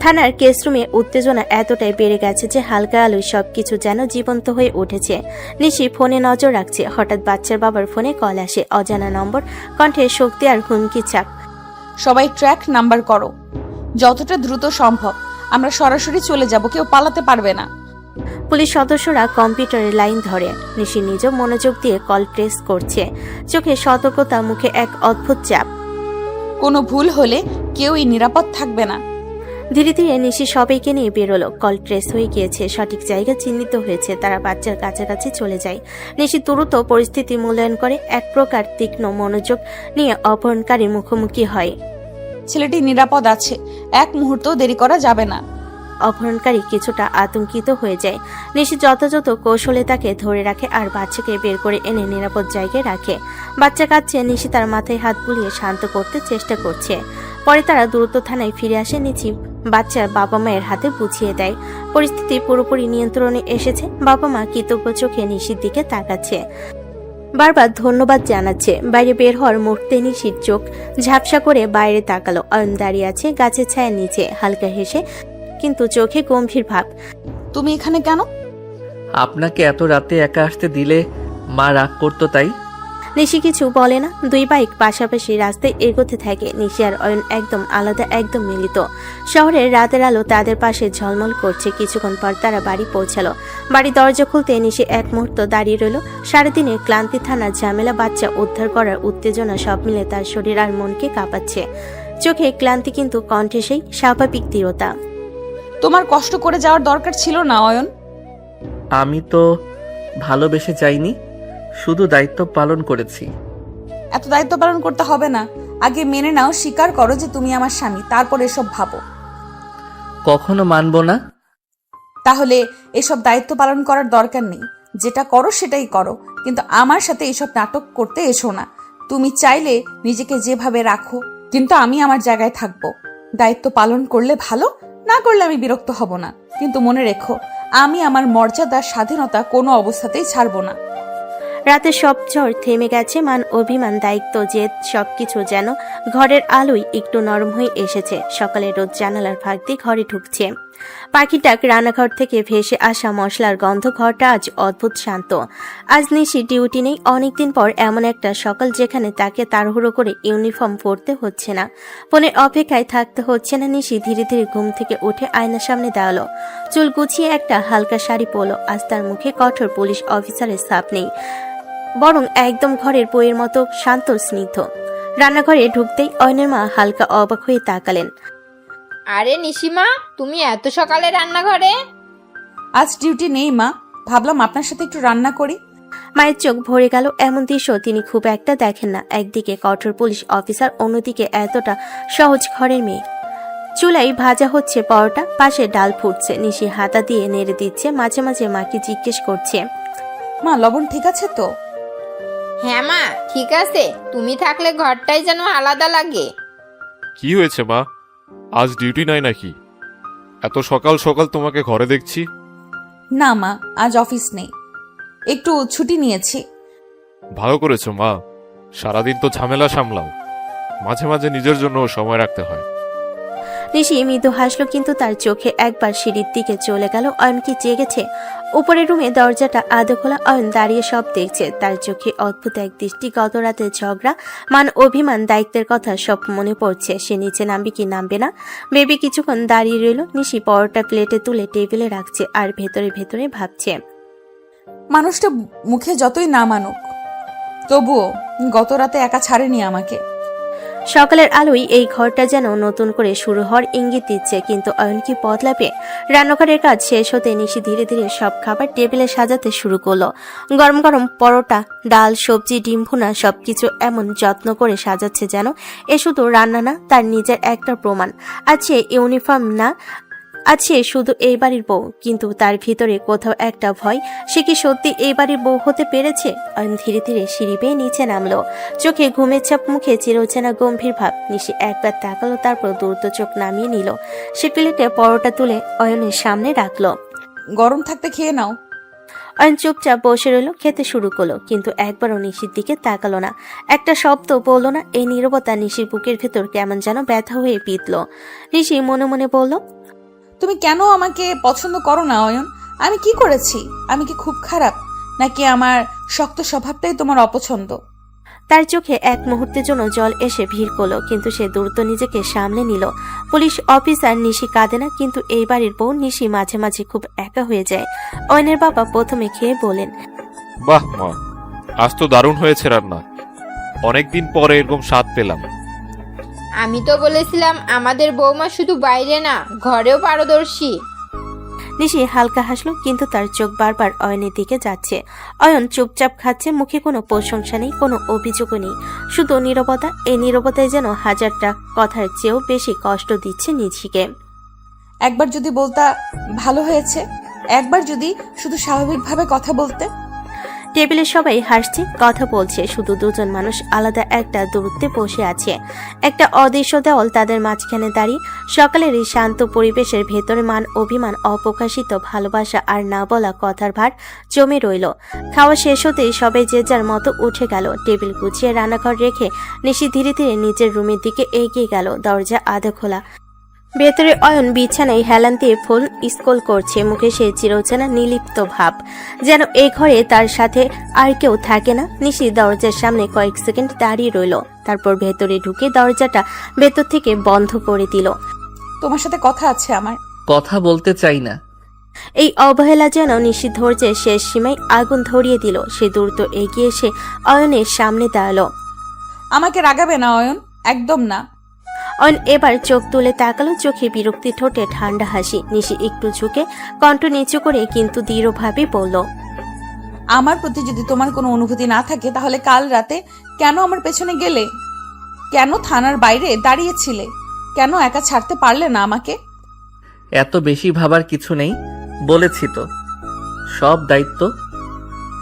থানার কেসরুমে উত্তেজনা এতটাই বেড়ে গেছে যে হালকা আলোয় সবকিছু যেন জীবন্ত হয়ে উঠেছে। নিশি ফোনে নজর রাখছে। হঠাৎ বাচ্চার বাবার ফোনে কল আসে, অজানা নম্বর, কণ্ঠে শক্তি আর হুমকি চাপ। সবাই ট্র্যাক নাম্বার করো, যতটা দ্রুত সম্ভব। আমরা সরাসরি চলে যাব, কেউ পালাতে পারবে না। পুলিশ সদস্যরা কম্পিউটারে লাইন ধরে। নিশি নিজ মনোযোগ দিয়ে কল ট্রেস করছে, চোখে সতর্কতা, মুখে এক অদ্ভুত চাপ। কোনো ভুল হলে কেউই নিরাপদ থাকবে না। ধীরে ধীরে নিশি সবাইকে নিয়ে বেরোলো। কল ট্রেস হয়ে গিয়েছে, সঠিক জায়গা চিহ্নিত হয়েছে। তারা বাচ্চার কাছাকাছি চলে যায়। নিশি দ্রুত পরিস্থিতি মূল্যায়ন করে, এক প্রকার তীক্ষ্ণ মনোযোগ নিয়ে অপহরণকারীর মুখোমুখি হয়। ছেলেটি নিরাপদ আছে, এক মুহূর্ত দেরি করা যাবে না। অপহরণকারী কিছুটা আতঙ্কিত হয়ে যায়। নিশি যথাযথ কৌশলে তাকে ধরে রাখে আর বাচ্চাকে বের করে এনে নিরাপদ জায়গায় রাখে। বাচ্চা কাঁদছে, নিশি তার মাথায় হাত বুলিয়ে শান্ত করতে চেষ্টা করছে। পরে তারা দ্রুত থানায় ফিরে আসে। নিশি বাচ্চার বাবা মায়ের হাতে বুঝিয়ে দেয়। পরিস্থিতি পুরোপুরি নিয়ন্ত্রণে এসেছে। বাবা মা কৃতজ্ঞ চোখে নিশির দিকে তাকাচ্ছে, বারবার ধন্যবাদ জানাচ্ছে। বাইরে বের হওয়ার মুহূর্তে নিশির চোখ ঝাপসা করে বাইরে তাকালো। অয়ন দাঁড়িয়ে আছে গাছের ছায়ার নিচে, হালকা হেসে কিন্তু চোখে গম্ভীর ভাব। তুমি এখানে কেন? আপনাকে এত রাতে একা আসতে দিলে মা রাগ করতো তাই। নিশি কিছু বলে না। দুই বাইক পাশাপাশি রাস্তায় এগোতে থাকে। নিশি আর অয়ন একদম আলাদা, একদম মিলিত। শহরের রাতের আলো তাদের পাশে ঝলমল করছে। কিছুক্ষণ পর তারা বাড়ি পৌঁছালো। বাড়ি দরজা খুলতে নিশি এক মুহূর্ত দাঁড়িয়ে রইল। সারাদিনে ক্লান্তি, থানার ঝামেলা, বাচ্চা উদ্ধার করার উত্তেজনা সব মিলে তার শরীর আর মনকে কাঁপাচ্ছে। চোখে ক্লান্তি কিন্তু কণ্ঠে সেই স্বাভাবিক দৃঢ়তা। তোমার কষ্ট করে যাওয়ার দরকার ছিল না অয়ন। আমি তো ভালোবেসে যাইনি, শুধু দায়িত্ব পালন করেছি। এত দায়িত্ব পালন করতে হবে না। আগে মেনে নাও, স্বীকার করো যে তুমি আমার স্বামী, তারপর এসব ভাবো। কখনো মানবো না। তাহলে এসব দায়িত্ব পালন করার দরকার নেই। যেটা করো সেটাই করো, কিন্তু আমার সাথে এসব নাটক করতে এসো না। তুমি চাইলে নিজেকে যেভাবে রাখো, কিন্তু আমি আমার জায়গায় থাকবো। দায়িত্ব পালন করলে ভালো, না করলে আমি বিরক্ত হব না। কিন্তু মনে রেখো, আমি আমার মর্যাদা, স্বাধীনতা কোনো অবস্থাতেই ছাড়বো না। রাতে সব ঝড় থেমে গেছে। মান, অভিমান, দায়িত্ব, জেদ সবকিছু যেন ঘরের আলোয় একটু নরম হয়ে এসেছে। সকালে রোদ জানালার ফাঁক দিয়ে ঘরে ঢুকছে। পাখির ডাক, রান্নাঘর থেকে ভেসে আসা মশলার গন্ধ। ঘরটা আজ অদ্ভুত শান্ত। আজ নিশি ডিউটি নেই। অনেকদিন পর এমন একটা সকাল যেখানে তাকে তাড়াহুড়ো করে ইউনিফর্ম পরতে হচ্ছে না, ফোনের অপেক্ষায় থাকতে হচ্ছে না। নিশি ধীরে ধীরে ঘুম থেকে উঠে আয়নার সামনে দাঁড়ালো। চুল গুছিয়ে একটা হালকা শাড়ি পরলো। আজ তার মুখে কঠোর পুলিশ অফিসারের ছাপ নেই, বরং একদম ঘরের বইয়ের মতো শান্ত, স্নিগ্ধ। রান্নাঘরে ঢুকতেই অয়নের মা হালকা অবাক হয়ে তাকালেন। আরে নিশিমা, তুমি এত সকালে রান্নাঘরে? আজ ডিউটি নেই মা, ভাবলাম আপনার সাথে একটু রান্না করি। মায়ের চোখ ভরে গেল। এমন দৃশ্য তিনি খুব একটা দেখেন না। একদিকে কঠোর পুলিশ অফিসার, অন্যদিকে এতটা সহজ ঘরের মেয়ে। চুলাই ভাজা হচ্ছে পরোটা, পাশে ডাল ফুটছে। নিশি হাতা দিয়ে নেড়ে দিচ্ছে, মাঝে মাঝে মাকে জিজ্ঞেস করছে, মা লবণ ঠিক আছে তো? হ্যাঁ মা, ঠিক আছে। তুমি থাকলে ঘরটাই যেন আলাদা লাগে। কি হয়েছে মা, আজ ডিউটি নাই নাকি? এত সকাল সকাল তোমাকে ঘরে দেখছি। না মা, আজ অফিস নেই, একটু ছুটি নিয়েছি। ভালো করেছো মা, সারাদিন তো ঝামেলা সামলাও, মাঝে মাঝে নিজের জন্য সময় রাখতে হয়। নিশি মৃদু হাসলো, কিন্তু তার চোখে একবার সিঁড়ির দিকে চলে গেল। অয়ন কি জেগেছে? উপরের রুমে দরজাটা আধো খোলা। অয়ন দাঁড়িয়ে সব দেখছে। তার চোখে অদ্ভুত এক দৃষ্টি। গত রাতের ঝগড়া, মান, অভিমান, দায়িত্বের কথা সব মনে পড়ছে। সে নিচে নামবে কি নামবে না ভেবে কিছুক্ষণ দাঁড়িয়ে রইল। নিশি পরোটা প্লেটে তুলে টেবিলে রাখছে আর ভেতরে ভেতরে ভাবছে। মানুষটা মুখে যতই না মানুক, তবুও গত রাতে একা ছাড়েনি আমাকে। সকালের আলোয় এই ঘরটা যেন নতুন করে শুরু হওয়ার ইঙ্গিত দিচ্ছে। কিন্তু অয়ন কি বদলাবে? রান্নাঘরের কাজ শেষ হতে নিশি ধীরে ধীরে সব খাবার টেবিলে সাজাতে শুরু করলো। গরম গরম পরোটা, ডাল, সবজি, ডিম ভুনা সবকিছু এমন যত্ন করে সাজাচ্ছে যেন এ শুধু রান্না না, তার নিজের একটা প্রমাণ। আছে ইউনিফর্ম না, আছে শুধু এই বাড়ির বউ। কিন্তু তার ভিতরে কোথাও একটা ভয়। সে কি সত্যি এই বাড়ির বউ হতে পেরেছে? অয়ন ধীরে ধীরে সিঁড়ি বেয়ে নিচে নামলো। চোখে ঘুমের ছাপ, মুখে চিরচেনা গম্ভীর ভাব। নিশি একবার তাকালো, তারপর দ্রুত চোখ নামিয়ে নিল। সে প্লেটে পরোটা তুলে অয়নের সামনে রাখলো। গরম থাকতে খেয়ে নাও। অয়ন চুপচাপ বসে রইল, খেতে শুরু করলো, কিন্তু একবারও নিশির দিকে তাকালো না, একটা শব্দ বলল না। এই নীরবতা নিশির বুকের ভেতর কেমন যেন ব্যথা হয়ে বিঁধল। নিশি মনে মনে বলল, তুমি কেন আমাকে পছন্দ করো না অয়ন? আমি কি করেছি? আমি কি খুব খারাপ, নাকি আমার শক্ত স্বভাবটাই তোমার অপছন্দ? তার চোখে এক মুহূর্তের জন্য জল এসে ভিড় করলো, কিন্তু সে দ্রুত নিজেকে সামলে নিল। পুলিশ অফিসার নিশি কাঁদে না, কিন্তু এই বাড়ির বউ নিশি মাঝে মাঝে খুব একা হয়ে যায়। অয়নের বাবা প্রথমে খেয়ে বলেন, বাহ মা, আজ তো দারুণ হয়েছে রান্না, অনেকদিন পরে এরকম স্বাদ পেলাম। আমি তো বলেছিলাম আমাদের বৌমা শুধু বাইরে না, ঘরেও পারদর্শী। নিশি হালকা হাসলো, কিন্তু তার চোখ বারবার অয়নের দিকে যাচ্ছে। অয়ন চুপচাপ খাচ্ছে, মুখে কোনো প্রশংসা নেই, কোনো অভিযোগও নেই, শুধু নীরবতা। এই নীরবতায় যেন হাজারটা কথার চেয়েও বেশি কষ্ট দিচ্ছে নিশিকে। একবার যদি বলতা ভালো হয়েছে, একবার যদি শুধু স্বাভাবিকভাবে কথা বলতে। টেবিলে সবাই হাসছে, কথা বলছে, শুধু দুজন মানুষ আলাদা একটা দূরত্বে বসে আছে। একটা অদৃশ্য দেওয়াল তাদের মাঝখানে দাঁড়িয়ে। সকালের এই শান্ত পরিবেশের ভেতরে মান অভিমান, অপ্রকাশিত ভালোবাসা আর না বলা কথার ভার জমে রইল। খাওয়া শেষ হতেই সবাই যে যার মতো উঠে গেল। টেবিল গুছিয়ে রান্নাঘর রেখে নিশি ধীরে ধীরে নিজের রুমের দিকে এগিয়ে গেল। দরজা আধা খোলা। ভেতরে অয়ন বিছানায় হেলান দিয়ে ফোন স্ক্রল করছে, মুখে সেই চিরচেনা নিলিপ্ত ভাব, যেন এই ঘরে তার সাথে আর কেউ থাকে না। নিশি দরজার সামনে কয়েক সেকেন্ড দাঁড়িয়ে রইল, তারপর ভেতরে ঢুকে দরজাটা ভেতর থেকে বন্ধ করে দিল। তোমার সাথে কথা আছে আমার। কথা বলতে চাই না। এই অবহেলা যেন নিশি ধৈর্যের শেষ সীমায় আগুন ধরিয়ে দিল। সে দ্রুত এগিয়ে এসে অয়নের সামনে দাঁড়ালো। আমাকে রাগাবে না অয়ন, একদম না। অয়ন এবার চোখ তুলে তাকালো, চোখে বিরক্তি, ঠোঁটে ঠান্ডা হাসি। নিশি একটু ঝুঁকে কণ্ঠ নিচু করে কিন্তু দৃঢ়ভাবে বলল, আমার প্রতি যদি তোমার কোনো অনুভূতি না থাকে তাহলে কাল রাতে কেন আমার পেছনে গেলে? কেন থানার বাইরে দাঁড়িয়েছিলে? কেন একা ছাড়তে পারলে না আমাকে? এত বেশি ভাবার কিছু নেই, বলেছি তো, সব দায়িত্ব।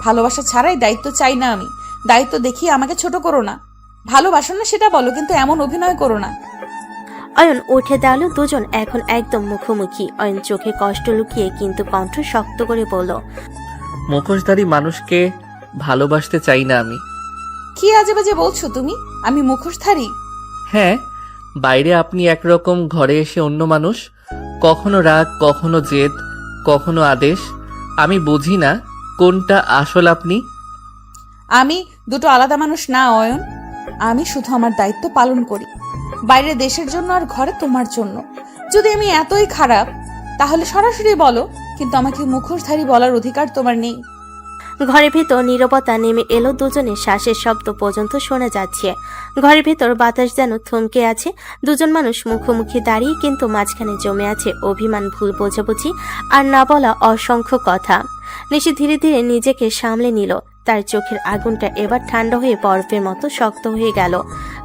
ভালোবাসা ছাড়াই দায়িত্ব চাই না আমি। দায়িত্ব দেখিয়ে আমাকে ছোট করো না। ভালোবাসো না সেটা বলো, কিন্তু এমন অভিনয় করো না। অয়ন উঠে দাঁড়ালো। দুজন এখন একদম মুখোমুখি। অয়ন চোখে কষ্ট লুকিয়ে কিন্তু কণ্ঠ শক্ত করে বলল, মুখোশধারী মানুষকে ভালোবাসতে চাই না আমি। কি আজে বাজে বলছো তুমি? আমি মুখোশধারী? হ্যাঁ, বাইরে আপনি একরকম, ঘরে এসে অন্য মানুষ। কখনো রাগ, কখনো জেদ, কখনো আদেশ। আমি বুঝি না কোনটা আসল আপনি। আমি দুটো আলাদা মানুষ না অয়ন। আমি শুধু আমার দায়িত্ব পালন করি, বাইরে দেশের জন্য আর ঘরে তোমার জন্য। যদি আমি এতই খারাপ তাহলে সরাসরি বলো, কিন্তু আমাকে মুখোশধারী বলার অধিকার তোমার নেই। ঘরের ভেতর নীরবতা নেমে এলো। দুজনের শ্বাসের শব্দ পর্যন্ত শোনা যাচ্ছে। ঘরের ভেতর বাতাস যেন থমকে আছে। দুজন মানুষ মুখোমুখি দাঁড়িয়ে, কিন্তু মাঝখানে জমে আছে অভিমান, ভুল বোঝাবুঝি আর না বলা অসংখ্য কথা। নিশি ধীরে ধীরে নিজেকে সামলে নিল। তার চোখের আগুনটা এবার ঠান্ডা হয়ে বরফের মতো শক্ত হয়ে গেল।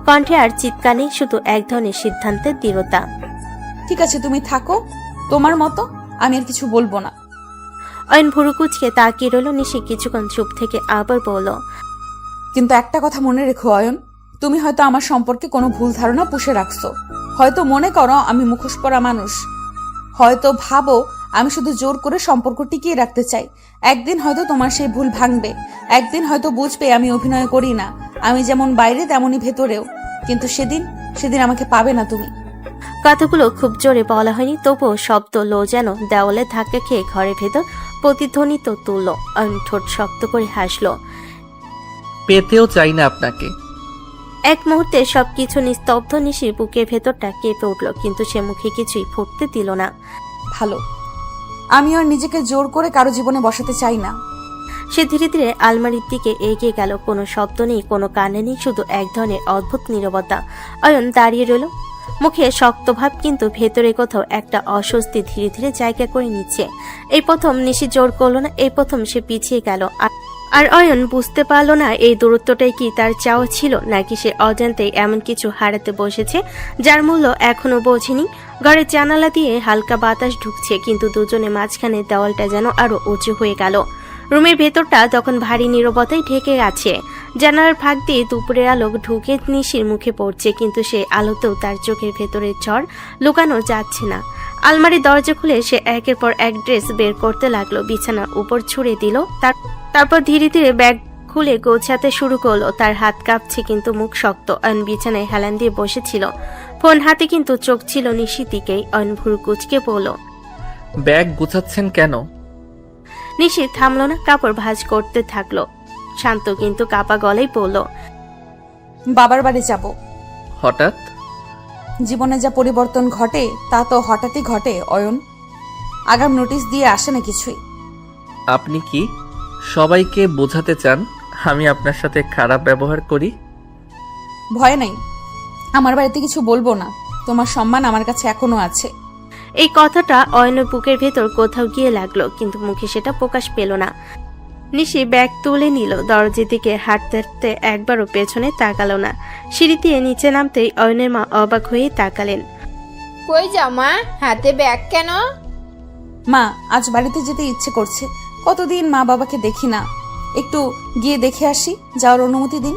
কণ্ঠে আর চিৎকার নেই, শুধু এক ধরনের সিদ্ধান্তের দৃঢ়তা। ঠিক আছে, তুমি থাকো তোমার মতো, আমি আর কিছু বলবো না। অয়ন ভুরু কুচকে তাকিয়ে রইল। নিশি কিছুক্ষণ চুপ থেকে আবার বলল, কিন্তু একটা কথা মনে রেখো অয়ন, তুমি হয়তো আমার সম্পর্কে কোনো ভুল ধারণা পুষে রাখছো। হয়তো মনে করো আমি মুখোশ পরা মানুষ। হয়তো ভাবো আমি শুধু জোর করে সম্পর্ক টিকিয়ে রাখতে চাই। একদিন হয়তো তোমার সেই ভুল ভাঙবে। একদিন হয়তো বুঝবে আমি অভিনয় করি না, আমি যেমন বাইরে তেমনই ভেতরেও। কিন্তু সেদিন আমাকে পাবে না তুমি। কথাগুলো খুব জোরে বলা হয়নি, তবুও শব্দ লো যেন দেওয়ালে ধাক্কা খেয়ে ঘরের ভেতর প্রতিধ্বনিত তুলল। অয়ন ঠোঁট শক্ত করে হাসল। পেতেও চাই না আপনাকে। এক মুহূর্তে সবকিছু নিস্তব্ধ। নিশির বুকের ভেতরটা কেঁপে উঠল, কিন্তু সে মুখে কিছুই ফুটতে দিল না। ভালো, আমি আর নিজেকে জোর করে কারো জীবনে বসাতে চাই না। সে ধীরে ধীরে আলমারির দিকে এগিয়ে গেল। কোনো শব্দ নেই, কোনো কানে নেই, শুধু এক ধরনের অদ্ভুত নীরবতা। অয়ন দাঁড়িয়ে রইল, মুখে শক্ত ভাব, কিন্তু ভেতরে কোথাও একটা অস্বস্তি ধীরে ধীরে জায়গা করে নিচ্ছে। এই প্রথম নিশি জোর করলো না, এই প্রথম সে পিছিয়ে গেল। আর অয়ন বুঝতে পারল না এই দূরত্বটাই কি তার চাওয়া ছিল, নাকি সে অজান্তেই এমন কিছু হারাতে বসেছে যার মূল্য এখনো বোঝেনি। ঘরের জানালা দিয়ে হালকা বাতাস ঢুকছে, কিন্তু দুজনের মাঝখানে দেওয়ালটা যেন আরো উঁচু হয়ে গেল। রুমের ভেতরটা তখন ভারী নীরবতায় ঢেকে গেছে। জানালার ফাঁক দিয়ে দুপুরের আলো ঢুকে নিশির মুখে পড়ছে, কিন্তু সে আলোতেও তার চোখের ভেতরের ঝড় লুকানো যাচ্ছে না। আলমারির দরজা খুলে সে একের পর এক ড্রেস বের করতে লাগলো, বিছানার উপর ছুঁড়ে দিল। তারপর ধীরে ধীরে ব্যাগ খুলে গোছাতে শুরু করলো। তার হাত কাঁপছে, কিন্তু মুখ শক্ত। অয়ন বিছানায় হেলান দিয়ে বসেছিল, ফোন হাতে, কিন্তু চোখ ছিল নিশির দিকেই। অয়ন ভুরু কুচকে বলল, ব্যাগ গুছাচ্ছেন কেন? নিশি থামলো না, কাপড় ভাঁজ করতে থাকলো। শান্ত কিন্তু কাপা গলায় বলল, বাবার বাড়ি যাব। হঠাৎ? জীবনে যা পরিবর্তন ঘটে তা তো হঠাৎই ঘটে অয়ন। আগাম নোটিশ দিয়ে আসে না কিছুই। আপনি কি সবাইকে বোঝাতে চান আমি আপনার সাথে খারাপ ব্যবহার করি? ভয় নাই, আমার বাড়িতে কিছু বলবো না। তোমার সম্মান আমার কাছে এখনো আছে। এই কথাটা অয়নের বুকের ভেতর কোথাও গিয়ে লাগলো, কিন্তু মুখে সেটা প্রকাশ পেল না। নিশি ব্যাগ তুলে নিল, দরজার দিকে হাঁটতে হাঁটতে একবারও পেছনে তাকালো না। সিঁড়ি দিয়ে নিচে নামতেই অয়নের মা অবাক হয়ে তাকালেন। কই যাও মা, হাতে ব্যাগ কেন? মা, আজ বাড়িতে যেতে ইচ্ছে করছে। কতদিন মা বাবাকে দেখি না। একটু গিয়ে দেখে আসি, যাওয়ার অনুমতি দিন।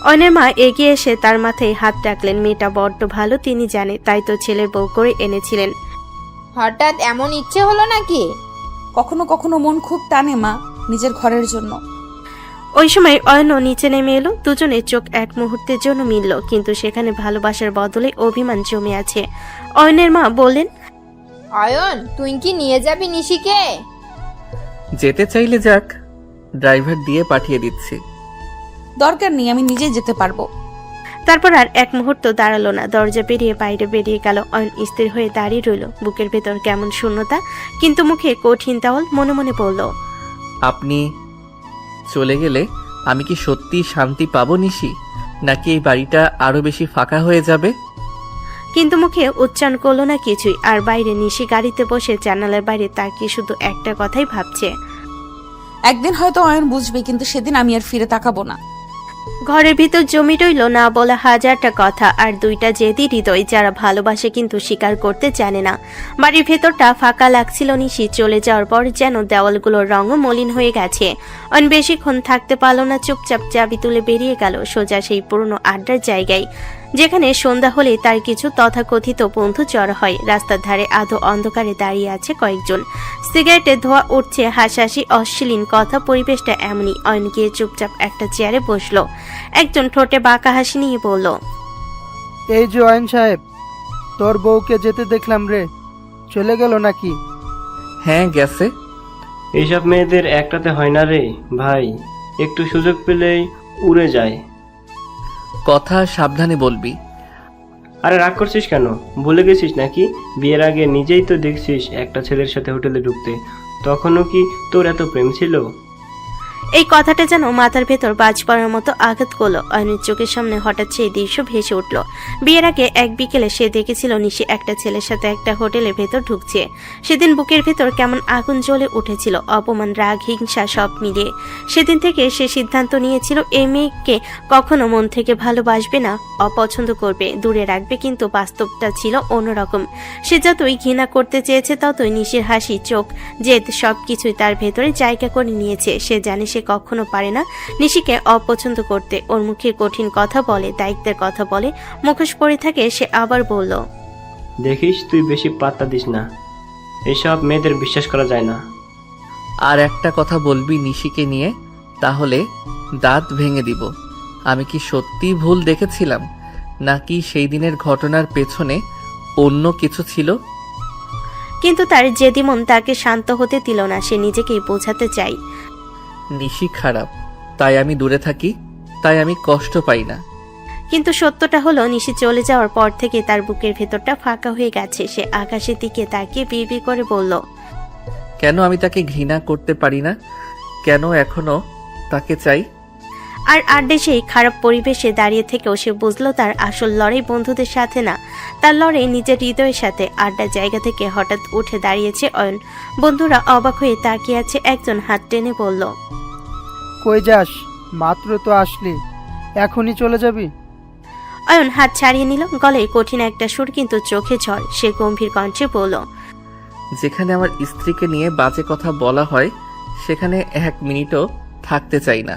অয়নের মা এগিয়ে এসে তার মাথায় হাত রাখলেন। মেয়েটা বড্ড ভালো, তিনি জানে, তাই তো ছেলের বউ করে এনেছিলেন। হঠাৎ এমন ইচ্ছে হলো নাকি? কখনো কখনো মন খুব টানে মা, নিজের ঘরের জন্য। ওই সময় অয়নও নিচে নেমে এলো। দুজনের চোখ এক মুহূর্তের জন্য মিলল, কিন্তু সেখানে ভালোবাসার বদলে অভিমান জমে আছে। অয়নের মা বললেন, অয়ন, তুই কি নিয়ে যাবি নিশিকে? যেতে চাইলে যাক, ড্রাইভার দিয়ে পাঠিয়ে দিচ্ছি। দরকার নেই, আমি নিজেই যেতে পারবো। তারপর আর এক মুহূর্ত দাঁড়ালো না, দরজা পেরিয়ে বাইরে বেরিয়ে গেল। অয়ন স্থির হয়ে দাঁড়িয়ে রইল, বুকের ভেতর কেমন শূন্যতা, কিন্তু মুখে কঠিন তাওয়াল। মনে মনে বলল, আপনি চলে গেলে আমি কি সত্যি শান্তি পাবো নিশি, নাকি এই বাড়িটা আরো বেশি ফাঁকা হয়ে যাবে? কিন্তু মুখে উচ্চারণ করলো না কিছুই। আর বাইরে নিশি গাড়িতে বসে জানালার বাইরে তাকিয়ে শুধু একটা কথাই ভাবছে। একদিন হয়তো অয়ন বুঝবে, কিন্তু সেদিন আমি আর ফিরে তাকাবো না। ঘরের ভিতর জমি রইল না বলা হাজারটা কথা, আর দুইটা জেদি হৃদয়, যারা ভালোবাসে কিন্তু স্বীকার করতে জানে না। বাড়ির ভেতরটা ফাঁকা লাগছিল। নিশি চলে যাওয়ার পর যেন দেওয়ালগুলোর রঙও মলিন হয়ে গেছে। অন বেশিক্ষণ থাকতে পারল না, চুপচাপ চাবি তুলে বেরিয়ে গেল সোজা সেই পুরনো আড্ডার জায়গায়, যেখানে সন্ধ্যা হলে তার কিছু তথাকথিত বন্ধু জড়ো হয়। রাস্তার ধারে আধো অন্ধকারে দাঁড়িয়ে আছে কয়েকজন, সিগারেটের ধোঁয়া উঠছে, হাসাহাসি অশ্লীল কথা। পরিবেশটা এমনই। অয়ন গিয়ে চুপচাপ একটা চেয়ারে বসলো। একজন ঠোঁটে বাঁকা হাসি নিয়ে বলল, এই যে অয়ন সাহেব, তোর বউকে যেতে দেখলাম রে, চলে গেল নাকি? হ্যাঁ গেছে। এইসব মেয়েদের একটাতে হয় না রে ভাই, একটু সুযোগ পেলেই উড়ে যায়। কথা সাবধানে বলবি। আরে রাগ করছিস কেন? ভুলে গেছিস নাকি? বিয়ের আগে নিজেই তো দেখছিস একটা ছেলের সাথে হোটেলে ঢুকতে, তখনও কি তোর এত প্রেম ছিল? এই কথাটা যেন মাথার ভেতর বাজ পড়ার মতো আঘাত করলো। অয়নের চোখের সামনে হঠাৎ সেই দৃশ্য ভেসে উঠল। বিয়ের আগে এক বিকেলে সে দেখেছিল নিশি একটা ছেলের সাথে একটা হোটেলের ভেতর ঢুকছে। সেদিন বুকের ভেতর কেমন আগুন জ্বলে উঠেছিল, অপমান, রাগ, হিংসা সব মিলিয়ে। সেদিন থেকে সে সিদ্ধান্ত নিয়েছিল এই মেয়েকে কখনো মন থেকে ভালোবাসবে না, অপছন্দ করবে, দূরে রাখবে। কিন্তু বাস্তবটা ছিল অন্যরকম। সে যতই ঘৃণা করতে চেয়েছে, ততই নিশির হাসি, চোখ, জেদ সবকিছুই তার ভেতরে জায়গা করে নিয়েছে। সে জানে সে কখনো পারে না নিশিকে অপছন্দ করতে। ওর মুখে কঠিন কথা বলে, দায়িত্বের কথা বলে, মুখোশ পরে থাকে। সে আবার বলল, দেখিস তুই বেশি পাত্তা দিস না, এসব মেয়েদের বিশ্বাস করা যায় না। আর একটা কথা বলবি নিশিকে নিয়ে, তাহলে দাঁত ভেঙে দিব। আমি কি সত্যি ভুল দেখেছিলাম, নাকি সেই দিনের ঘটনার পেছনে অন্য কিছু ছিল? কিন্তু তার জেদি মন তাকে শান্ত হতে দিল না। সে নিজেকেই বোঝাতে চাই, নিশি খারাপ, তাই আমি দূরে থাকি, তাই আমি কষ্ট পাই না। কিন্তু সত্যটা হলো নিশি চলে যাওয়ার পর থেকে তার বুকের ভেতরটা ফাঁকা হয়ে গেছে। সে আকাশের দিকে তাকিয়ে বিড়বিড় করে বলল, কেন আমি তাকে ঘৃণা করতে পারি না? কেন এখনো তাকে চাই? আর আড্ডে সেই খারাপ পরিবেশে দাঁড়িয়ে থেকেও সে বুঝলো তার আসল লড়াই বন্ধুদের সাথে না, তার লড়াই নিজের হৃদয়ের সাথে। আড্ডার জায়গা থেকে হঠাৎ উঠে দাঁড়িয়েছে অয়ন। বন্ধুরা অবাক হয়ে তাকিয়ে আছে। একজন হাত টেনে বলল, কই যাস? মাত্র তো আসলি, এখনই চলে যাবি? অয়ন হাত ছাড়িয়ে নিল। গলায় কঠিন একটা সুর, কিন্তু চোখে ঝড়। সে গম্ভীর কণ্ঠে বলল, যেখানে আমার স্ত্রীকে নিয়ে বাজে কথা বলা হয়, সেখানে 1 মিনিটও থাকতে চাই না।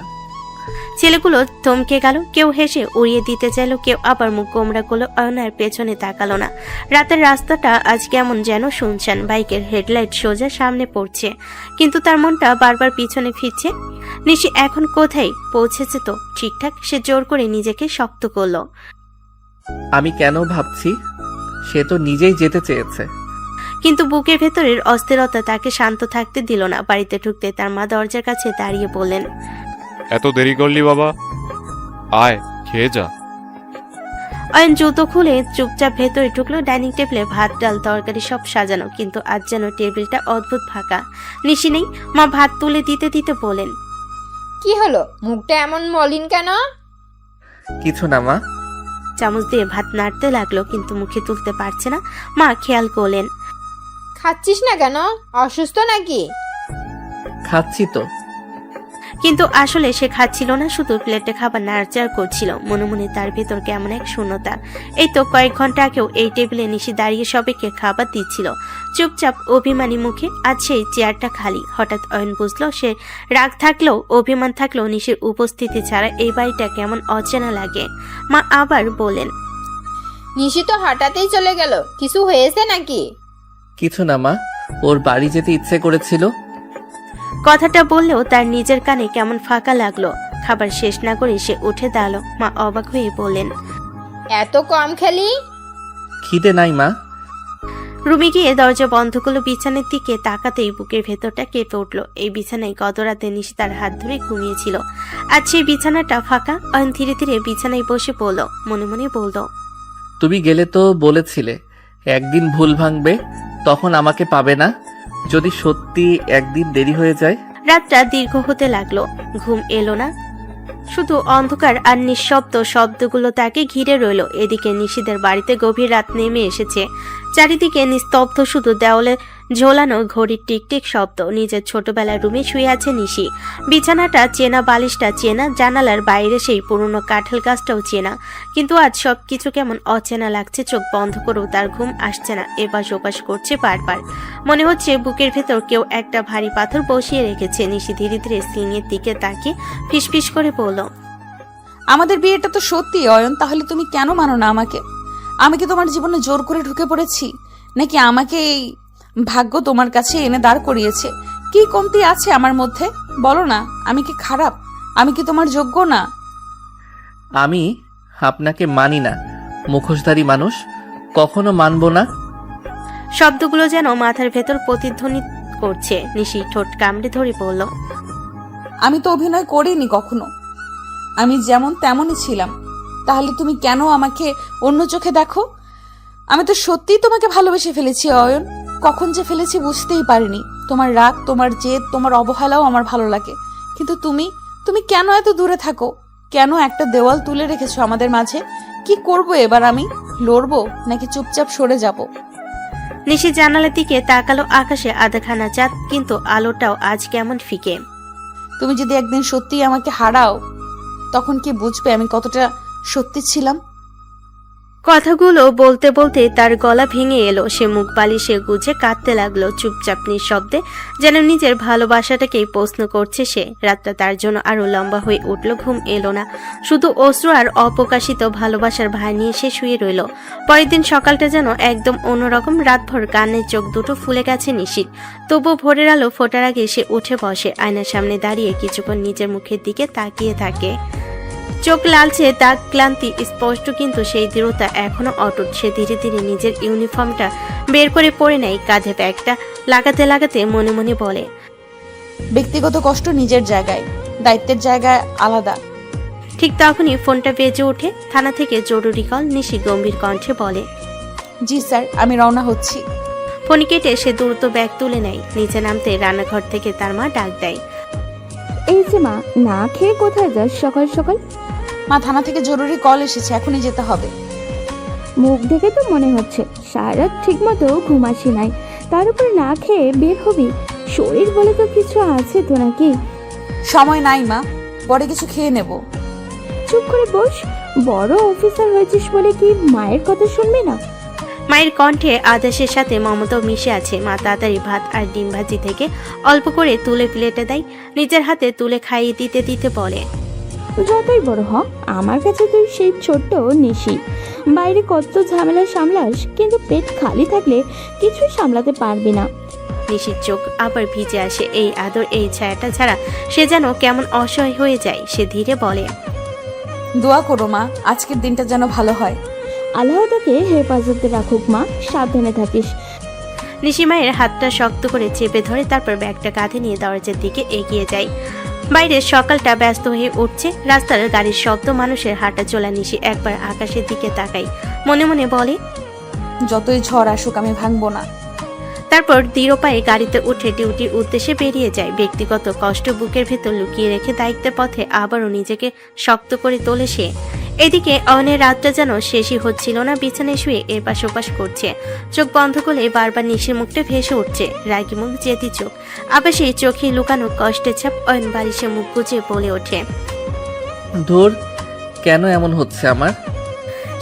ছেলেগুলো থমকে গেল। কেউ হেসে উড়িয়ে দিতে চাইল, কেউ আবার মুখ গোমরা করলো। অয়ন আর পেছনে তাকালো না। রাতের রাস্তাটা আজ কেমন যেন শুনশান। বাইকের হেডলাইট সোজা সামনে পড়ছে, কিন্তু তার মনটা বারবার পিছনে ফিরছে। নিশি এখন কোথায় পৌঁছেছে তো ঠিকঠাক? সে জোর করে নিজেকে শক্ত করলো। আমি কেন ভাবছি, সে তো নিজেই যেতে চেয়েছে। কিন্তু বুকের ভেতরের অস্থিরতা তাকে শান্ত থাকতে দিল না। বাড়িতে ঢুকতে তার মা দরজার কাছে দাঁড়িয়ে বললেন, এত দেরি করলি বাবা? আয়, খেয়ে যা। অয়ন জুতো খুলে চুপচাপ ভেতরে ঢুকলো। ডাইনিং টেবিলে ভাত, ডাল, তরকারি সব সাজানো, কিন্তু আজ যেন টেবিলটা অদ্ভুত ফাঁকা। নিশি নেই। মা ভাত তুলে দিতে দিতে বলেন, কি হলো, মুখটা এমন মলিন কেন? কিছু না মা। চামচ দিয়ে ভাত নাড়তে লাগলো, কিন্তু মুখে তুলতে পারছে না। মা খেয়াল করলেন, খাচ্ছিস না কেন? অসুস্থ নাকি? খাচ্ছি তো। কিন্তু আসলে সে খাচ্ছিল না, শুধু প্লেটে খাবার নাড়াচাড়া করছিল। মনে মনে তার ভেতর কেমন এক শূন্যতা। এই তো কয়েক ঘন্টা আগেও এই টেবিলে নিশি দাঁড়িয়ে সবাইকে খাবার দিচ্ছিল, চুপচাপ অভিমানী মুখে। আজ সেই চেয়ারটা খালি। হঠাৎ অয়ন বুঝলো সে রাগ থাকলেও অভিমান থাকলেও নিশির উপস্থিতি ছাড়া এই বাড়িটা কেমন অচেনা লাগে। মা আবার বলেন, নিশি তো হঠাৎই চলে গেল, কিছু হয়েছে নাকি? কিছু না মা, ওর বাড়ি যেতে ইচ্ছে করেছিল। কথাটা বললেও তার নিজের কানে কেমন ফাঁকা লাগলো। খাবার শেষ না করে সে উঠে দাঁড়ালো। মা অবাক হয়ে বললেন, এত কম খেলি? খিদে নাই মা। রুমে গিয়ে দরজা বন্ধ করলো। বিছানার দিকে তাকাতেই বুকের ভেতরটা কেঁপে উঠলো। এই বিছানায় গত রাতে নিশি তার হাত ধরে ঘুমিয়েছিল। আজ সেই বিছানাটা ফাঁকা। অয়ন ধীরে ধীরে বিছানায় বসে পড়ল। মনে মনে বলল, তুমি গেলে তো বলেছিলে একদিন ভুল ভাঙবে, তখন আমাকে পাবে না। যদি সত্যি একদিন দেরি হয়ে যায়? রাতটা দীর্ঘ হতে লাগলো। ঘুম এলো না, শুধু অন্ধকার আর নিঃশব্দ। শব্দগুলো তাকে ঘিরে রইল। এদিকে নিশিদের বাড়িতে গভীর রাত নেমে এসেছে। চারিদিকে নিস্তব্ধ, শুধু দেওয়ালে ঝোলানো ঘড়ির টিকটিক শব্দ। নিজের ছোটবেলার রুমে শুয়ে আছে নিশি। বিছানাটা চেনা, বালিশটা চেনা, জানালার বাইরে সেই পুরনো কাঁঠাল গাছটাও চেনা। কিন্তু আজ সবকিছু কেমন অচেনা লাগছে। চোখ বন্ধ করেও তার ঘুম আসছে না। এপাশ ওপাশ করছে বারবার। মনে হচ্ছে বুকের ভেতর কেউ একটা ভারী পাথর বসিয়ে রেখেছে। নিশি ধীরে ধীরে সিলিংয়ের দিকে তাকিয়ে ফিসফিস করে বলল, আমাদের বিয়েটা তো সত্যি অয়ন, তাহলে তুমি কেন মানো না আমাকে? আমি কি তোমার জীবনে জোর করে ঢুকে পড়েছি, নাকি আমাকে এই ভাগ্য তোমার কাছে এনে দাঁড় করিয়েছে? কি কমতি আছে আমার মধ্যে বলো না? আমি কি খারাপ? আমি কি তোমার যোগ্য না? আমি আপনাকে মানি না, মুখোশধারী মানুষ, কখনো মানবো না। শব্দগুলো যেন মাথার ভেতর প্রতিধ্বনি করছে। নিশি ঠোঁট কামড়ে ধরে বলল, আমি তো অভিনয় করিনি কখনো, আমি যেমন তেমনই ছিলাম। তাহলে তুমি কেন আমাকে অন্য চোখে দেখো? আমি তো সত্যিই তোমাকে ভালোবেসে ফেলেছি অয়ন। কখন যে ফেলেছি বুঝতেই পারিনি। তোমার রাগ, তোমার জেদ, তোমার অবহেলাও আমার ভালো লাগে। কিন্তু তুমি কেন এত দূরে থাকো? কেন একটা দেওয়াল তুলে রেখেছো আমাদের মাঝে? কি করব এবার আমি? লড়বো নাকি চুপচাপ সরে যাব? নিশি জানালার দিকে তাকালো। আকাশে আধাখানা চাঁদ, কিন্তু আলোটাও আজ কেমন ফিকে। তুমি যদি একদিন সত্যিই আমাকে হারাও, তখন কি বুঝবে আমি কতটা সত্যি ছিলাম? কথাগুলো বলতে বলতে তার গলা ভেঙে এলো। সে মুখ বালিশে গুজে কাঁদতে লাগলো, চুপচাপ নিঃশব্দে, যেন নিজের ভালোবাসাটাকেই প্রশ্ন করছে সে। রাতটা তার জন্য আরো লম্বা হয়ে উঠল। ঘুম এলো না, শুধু অশ্রু আর অপ্রকাশিত ভালোবাসার ভাই নিয়ে সে শুয়ে রইল। পরের দিন সকালটা যেন একদম অন্যরকম। রাতভর কানের চোখ দুটো ফুলে গেছে নিশির। তবু ভোরের আলো ফোটার আগে সে উঠে বসে। আয়নার সামনে দাঁড়িয়ে কিছুক্ষণ নিজের মুখের দিকে তাকিয়ে থাকে। চোখ লালচে, দাগ ক্লান্তি স্পষ্ট, কিন্তু সেই দৃঢ়তা এখনো অটুট। সে ধীরে ধীরে নিজের ইউনিফর্মটা বের করে পরে নেয়। কাঁধে ব্যাগটা লাগাতে লাগাতে মনে মনে বলে, ব্যক্তিগত কষ্ট নিজের জায়গায়, দায়িত্বের জায়গায় আলাদা। ঠিক তখনই ফোনটা বেজে ওঠে। থানা থেকে জরুরি কল। নিশি গম্ভীর কণ্ঠে বলে, জি স্যার, আমি রওনা হচ্ছি। ফোন কেটে সে দ্রুত ব্যাগ তুলে নেয়। নিচে নামতে রান্নাঘর থেকে তার মা ডাক দেয়, এই যে মা, না খেয়ে কোথায় যাস সকাল সকাল? মা, থানা থেকে জরুরি কল এসেছে, এখনই যেতে হবে। মুখ দেখে তো মনে হচ্ছে সারা রাত ঠিক মতো ঘুমাসি নাই, তার উপর না খেয়ে বের হবি। শরীর বলে তো কিছু আছে তো নাকি? সময় নাই মা, পরে কিছু খেয়ে নেব। চুপ করে বস, বড় অফিসার হয়েছিস বলে কি মায়ের কথা শুনবি না? মায়ের কণ্ঠে আদেশের সাথে মমতাও মিশে আছে। মা তাড়াতাড়ি ভাত আর ডিম ভাজি থেকে অল্প করে তুলে প্লেটে দেয়। নিজের হাতে তুলে খাইয়ে দিতে দিতে বলে, যতই বড় হ, আমার কাছে তুই সেই ছোট্ট নিশি। বাইরে কত ঝামেলা সামলাস, কিন্তু পেট খালি থাকলে কিছুই সামলাতে পারবি না। নিশির চোখ আবার ভিজে আসে। এই আদর, এই ছায়াটা ছাড়া সে যেন কেমন অসহায় হয়ে যায়। সে ধীরে বলে, দোয়া করো মা, আজকের দিনটা যেন ভালো হয়। আল্লাহ তোকে হেফাজতে রাখুক মা, সাবধানে থাকিস। নিশি মায়ের হাতটা শক্ত করে চেপে ধরে, তারপর ব্যাগটা কাঁধে নিয়ে দরজার দিকে এগিয়ে যায়। বাইরে সকালটা ব্যস্ত হয়ে উঠছে। রাস্তার গাড়ির শব্দ, মানুষের হাঁটা চলা। নিশি একবার আকাশের দিকে তাকাই, মনে মনে বলে, যতই ঝড় আসুক আমি ভাঙবো না। তারপর দৃঢ় পায়ে গাড়িতে উঠে ডিউটির উদ্দেশ্যে বেরিয়ে যায়। ব্যক্তিগত কষ্ট বুকের ভেতর লুকিয়ে রেখে দায়িত্বের পথে আবারও নিজেকে শক্ত করে তোলে সে। এদিকে অয়নের রাতটা যেন শেষই হচ্ছিল না, বিছানায় শুয়ে এপাশ ওপাশ করছে। চোখ বন্ধ করলে বারবার নিশির মুখটা ভেসে উঠছে, রাগি মুখ, জেদি চোখ, আবার সেই চোখে লুকানো কষ্টের ছাপ। অয়ন বালিশে মুখ গুজে বলে ওঠে, ধুর, কেন এমন হচ্ছে আমার?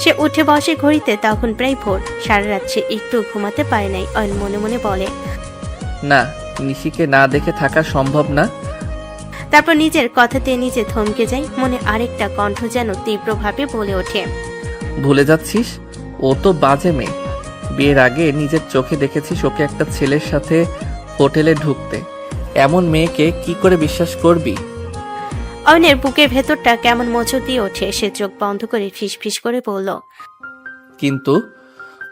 সে উঠে বসে ঘড়িতে তখন প্রায় ভোর। সারা রাত সে একটু ঘুমাতে পারে নাই। অয়ন মনে মনে বলে, না, নিশিকে না দেখে থাকা সম্ভব না। তারপর নিজের কথাতে নিজে থমকে যায়। মনে আরেকটা কণ্ঠ যেন তীব্রভাবে বলে ওঠে, ভুলে যাচ্ছিস, ও তো বাজে মেয়ে। বিয়ের আগে নিজের চোখে দেখেছিস ওকে একটা ছেলের সাথে হোটেলে ঢুকতে। এমন মেয়েকে কি করে বিশ্বাস করবি? অয়নের বুকের ভেতরটা কেমন মোচড় দিয়ে ওঠে। সে চোখ বন্ধ করে ফিসফিস করে বলল, কিন্তু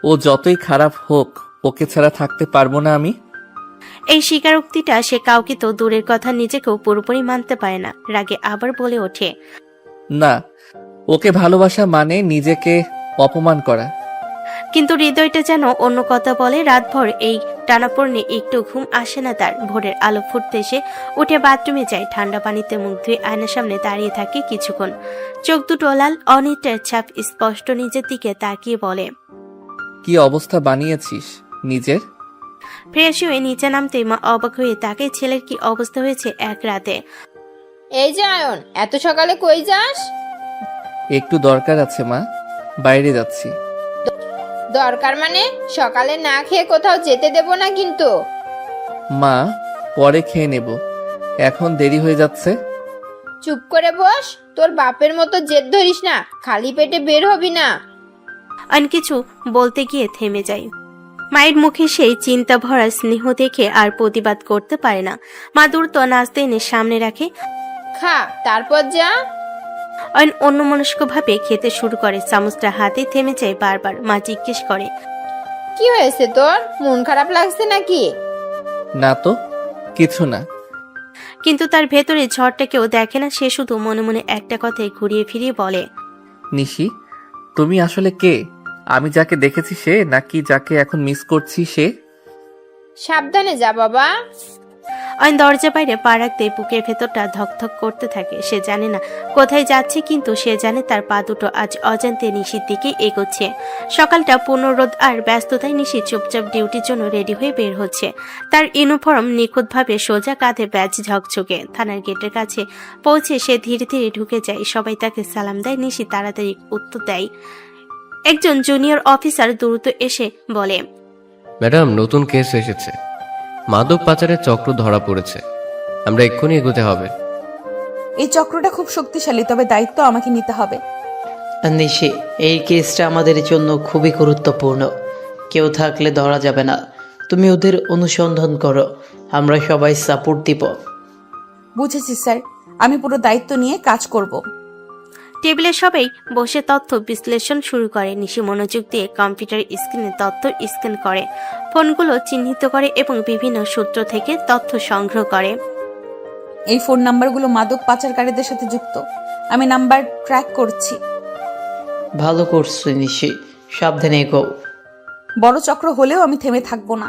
ও যতই খারাপ হোক, ওকে ছাড়া থাকতে পারবো না আমি। এই স্বীকারোক্তিটা সে কাউকে তো দূরের কথা নিজেকেও পুরোপুরি মানতে পারে না। রাগে আবার বলে ওঠে, না, ওকে ভালোবাসা মানে নিজেকে অপমান করা। কিন্তু হৃদয়টা যেন অন্য কথা বলে। রাতভর এই টানাপড়নে একটু ঘুম আসে না তার। ভোরের আলো ফুটতে সে উঠে বাথরুমে যায়। ঠান্ডা পানিতে মুখ ধুয়ে আয়নার সামনে দাঁড়িয়ে থাকে কিছুক্ষণ। চোখ দুটো লাল, অনিদ্রার ছাপ স্পষ্ট নিজের দিকে তাকিয়ে বলে, কি অবস্থা বানিয়েছিস নিজের? ফ্রেশ হয়ে নিচে নামতে মা অবাক হয়ে তাকে, ছেলের কি অবস্থা হয়েছে এক রাতে। এই যে আয়ন, এত সকালে কই যাস? একটু দরকার আছে মা, বাইরে যাচ্ছি। দরকার মানে? সকালে না খেয়ে কোথাও যেতে দেব না কিন্তু। মা, পরে খেয়ে নেব, এখন দেরি হয়ে যাচ্ছে। চুপ করে বস, তোর বাপের মতো জেদ ধরিস না, খালি পেটে বের হবি না। অন কিছু বলতে গিয়ে থেমে যায়। মায়ের মুখে সেই চিন্তা ভরা স্নেহ দেখে আর প্রতিবাদ করতে পারে না। মা দ্রুত নাস্তা এনে সামনে রাখে। খা, তারপর যা। অয়ন অন্যমনস্কভাবে খেতে শুরু করে। চামচটা হাতে থেমে যায় বারবার। মা জিজ্ঞেস করে, কি হয়েছে তোর? মন খারাপ লাগছে নাকি? না তো, কিছু না। কিন্তু তার ভেতরে ঝড়টা কেউ দেখে না। সে শুধু মনে মনে একটা কথাই ঘুরিয়ে ফিরিয়ে বলে, নিশি, তুমি আসলে কে? আমি যাকে দেখেছি সে, নাকি যাকে এখন মিস করছি সে? সাবধানে যা বাবা। অয়ন দরজা বাইরে পা রাখতে বুকের ভেতরটা ধকধক করতে থাকে। সে জানে না কোথায় যাচ্ছে, কিন্তু সে জানে তার পা দুটো আজ অজান্তে নিশির দিকে এগোচ্ছে। সকালটা পূর্ণ রোদ আর ব্যস্ততায় নিশি চুপচাপ ডিউটির জন্য রেডি হয়ে বের হচ্ছে। তার ইউনিফর্ম নিখুঁতভাবে সোজা, কাঁধে ব্যাজ ঝকঝকে। থানার গেটের কাছে পৌঁছে সে ধীরে ধীরে ঢুকে যায়। সবাই তাকে সালাম দেয়। নিশি তাড়াতাড়ি উত্তর দেয়। একজন জুনিয়র অফিসার দ্রুত এসে বলে, ম্যাডাম, নতুন কেস এসেছে। মাদক পাচারের চক্র ধরা পড়েছে। আমরা এক্ষুনি এগোতে হবে। এই চক্রটা খুব শক্তিশালী, তবে দায়িত্ব আমাকে নিতে হবে। নিশি, এই কেসটা আমাদের জন্য খুবই গুরুত্বপূর্ণ। কেউ থাকলে ধরা যাবে না। তুমি ওদের অনুসন্ধান করো, আমরা সবাই সাপোর্ট দিব। বুঝেছি স্যার, আমি পুরো দায়িত্ব নিয়ে কাজ করব। টেবিলে সবাই বসে তথ্য বিশ্লেষণ শুরু করে। নিশি মনোযোগ দিয়ে কম্পিউটার স্ক্রিনে তথ্য স্ক্যান করে, ফোনগুলো চিহ্নিত করে এবং বিভিন্ন সূত্র থেকে তথ্য সংগ্রহ করে। এই ফোন নাম্বারগুলো মাদক পাচারকারীদের সাথে যুক্ত। আমি নাম্বার ট্র্যাক করছি। ভালো করছো নিশি, সাবধানে এগো। বড় চক্র হলেও আমি থেমে থাকবো না।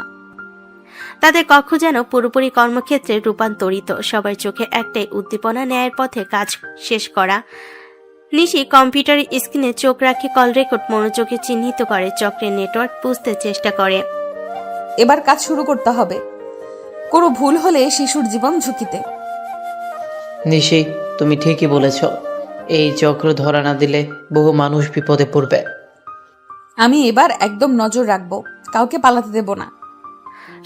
তাদের কক্ষ যেন পুরোপুরি কর্মক্ষেত্রে রূপান্তরিত। সবার চোখে একটাই উদ্দীপনা, ন্যায়ের পথে কাজ শেষ করা। নিশি কম্পিউটার স্ক্রিনে চোখ রাখে, কল রেকর্ড মনোযোগে চিহ্নিত করে, চক্রের নেটওয়ার্ক বুঝতে চেষ্টা করে। এবার কাজ শুরু করতে হবে। কোনো ভুল হলে শিশুর জীবন ঝুঁকিতে। নিশি, তুমি ঠিকই বলেছ। এই চক্র ধরা না দিলে বহু মানুষ বিপদে পড়বে। আমি এবার একদম নজর রাখবো, কাউকে পালাতে দেব না।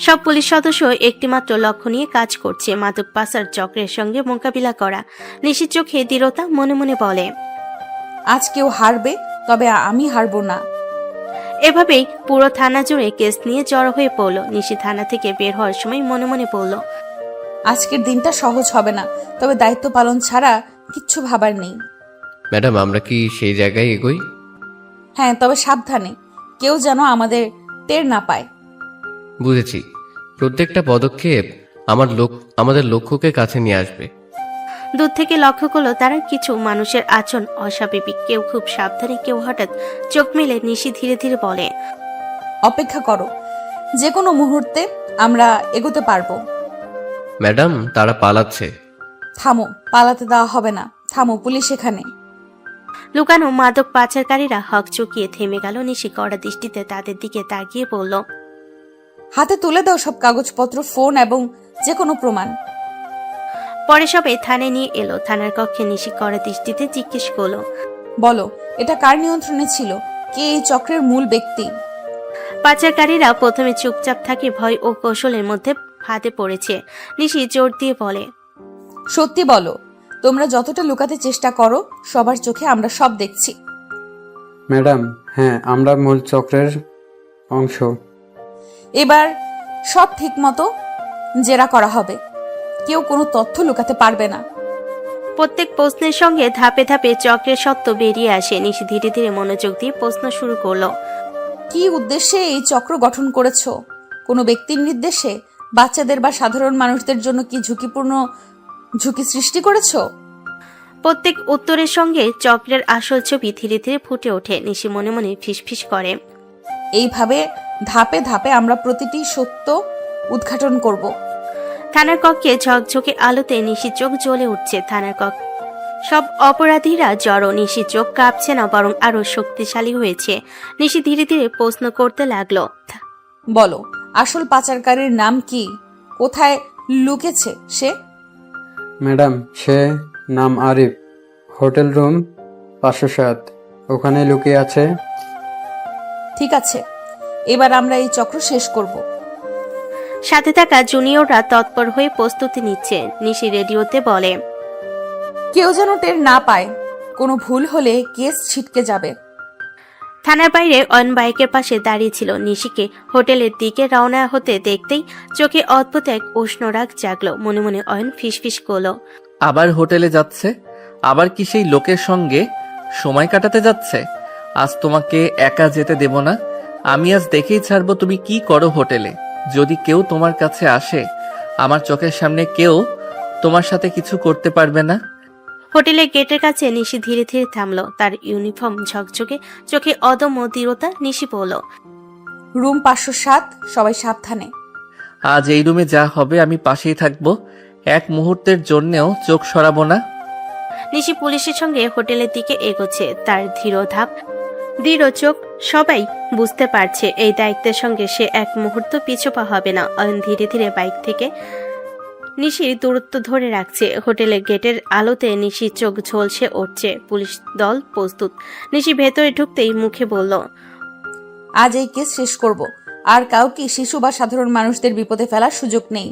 সব পুলিশ সদস্য একটিমাত্র লক্ষ্য নিয়ে কাজ করছে, মাদক পাচার চক্রের সঙ্গে মোকাবিলা করা। নিশির চোখে দৃঢ়তা, মনে মনে বলে, আজ কেউ হারবে, তবে আমি হারবো না। এভাবেই পুরো থানা জুড়ে কেস নিয়ে জড়ো হয়ে পড়ল। নিশি থানা থেকে বের হওয়ার সময় মনে মনে বলল, আজকের দিনটা সহজ হবে না, তবে দায়িত্ব পালন ছাড়া কিচ্ছু ভাবার নেই। ম্যাডাম, আমরা কি সেই জায়গায় এগোই? হ্যাঁ, তবে সাবধানে, কেউ যেন আমাদের টের না পায়। বুঝেছি। প্রত্যেকটা পদক্ষেপ আমাদের লক্ষ্যকে কাছে নিয়ে আসবে। দূর থেকে লক্ষ্য করলো তারা কিছু মানুষের আচরণ অস্বাভাবিক। কেউ খুব সাবধানে, কেউ হঠাৎ চোখ মেলে। নিশি ধীরে ধীরে বলে, অপেক্ষা করো, যে কোনো মুহূর্তে আমরা এগোতে পারবো। ম্যাডাম, তারা পালাচ্ছে। থামো, পালাতে দেওয়া হবে না। থামো, পুলিশ এখানে। লুকানো মাদক পাচারকারীরা হক চুকিয়ে থেমে গেল। নিশি কড়া দৃষ্টিতে তাদের দিকে তাকিয়ে বলল, হাতে তুলে দাও সব কাগজপত্র, ফোন এবং যে কোনো প্রমাণ। পরে সবাই থানায় নিয়ে এলো। থানার কক্ষে নিশি কড়া দৃষ্টিতে জিজ্ঞেস করলো, বলো, এটা কার নিয়ন্ত্রণে ছিল? কে এই চক্রের মূল ব্যক্তি? পাচারকারীরা প্রথমে চুপচাপ থাকে, ভয় ও কৌশলের মধ্যে ফাঁদে পড়েছে। নিশি জোর দিয়ে বলে, সত্যি বলো, তোমরা যতটা লুকাতে চেষ্টা করো সবার চোখে আমরা সব দেখছি। ম্যাডাম, হ্যাঁ, আমরা মূল চক্রের অংশ। এবার সব ঠিক মতো জেরা করা হবে, কেউ কোনো তথ্য লুকাতে পারবে না। প্রত্যেক প্রশ্নের সঙ্গে ধাপে ধাপে চক্রের সত্য বেরিয়ে আসে। নিশি ধীরে ধীরে মনোযোগ দিয়ে প্রশ্ন শুরু করলো। কি উদ্দেশ্যে এই চক্র গঠন করেছো? কোনো ব্যক্তির নির্দেশে? বাচ্চাদের বা সাধারণ মানুষদের জন্য কি ঝুঁকি সৃষ্টি করেছো? প্রত্যেক উত্তরের সঙ্গে চক্রের আসল ছবি ধীরে ধীরে ফুটে ওঠে। নিশি মনে মনে ফিসফিস করে, এইভাবে ধাপে ধাপে আমরা প্রতিটি সত্য উদ্ঘাটন করব। থানার কক্ষে ঝকঝকে আলোতে নিশির চোখ জ্বলে উঠছে। থানার কক্ষ সব অপরাধীরা জড়ো। নিশির চোখ কাঁপছে না, বরং আরো শক্তিশালী হয়েছে। নিশি ধীরে ধীরে প্রশ্ন করতে লাগলো, বলো, আসল পাচারকারীর নাম কি? কোথায় লুকেছে সে? ম্যাডাম, সে নাম আরিফ, হোটেল রুম 507, ওখানে লুকিয়ে আছে। ঠিক আছে, এবার আমরা এই চক্র শেষ করব। সাথে থাকা জুনিয়ররা তৎপর হয়ে প্রস্তুতি নিচ্ছে। নিশি রেডিওতে বলে, কেউ যেন টের না পায়, কোনো ভুল হলে কেস ছিটকে যাবে। থানার বাইরে অয়ন বাইকের পাশে দাঁড়িয়ে ছিল। নিশিকে হোটেলের দিকে রওনা হতে দেখতেই চোখে অদ্ভুত এক উষ্ণ রাগ জাগলো। মনে মনে অয়ন ফিসফিস করলো, আবার হোটেলে যাচ্ছে? আবার কি সেই লোকের সঙ্গে সময় কাটাতে যাচ্ছে? আজ তোমাকে একা যেতে দেব না। আমি আজ দেখেই ছাড়বো তুমি কি করো হোটেলে। যদি কেউ তোমার কাছে আসে, আমার চোখের সামনে কেউ তোমার সাথে কিছু করতে পারবে না। হোটেলের গেটের কাছে নিশি ধীরে ধীরে থামলো। তার ইউনিফর্ম ঝকঝকে, চোখে অদম্য দৃঢ়তা। নিশি বলল, রুম 507, সবাই সাবধানে। আজ এই রুমে যা হবে আমি পাশেই থাকবো, এক মুহূর্তের জন্যেও চোখ সরাবো না। নিশি পুলিশের সঙ্গে হোটেলের দিকে এগোচ্ছে। তার ধীর ধাপ, দৃঢ় চোখ, সবাই বুঝতে পারছে এই দায়িত্বের সঙ্গে সে এক মুহূর্ত পিছুপা হবে না। অয়ন ধীরে ধীরে বাইক থেকে নিশির দূরত্ব ধরে রাখছে। হোটেলের গেটের আলোতে নিশির চোখ ঝলসে উঠছে। পুলিশ দল প্রস্তুত। নিশি ভেতরে ঢুকতেই মুখে বলল, আজ এই কেস শেষ করব, আর কাউকে শিশু বা সাধারণ মানুষদের বিপদে ফেলার সুযোগ নেই।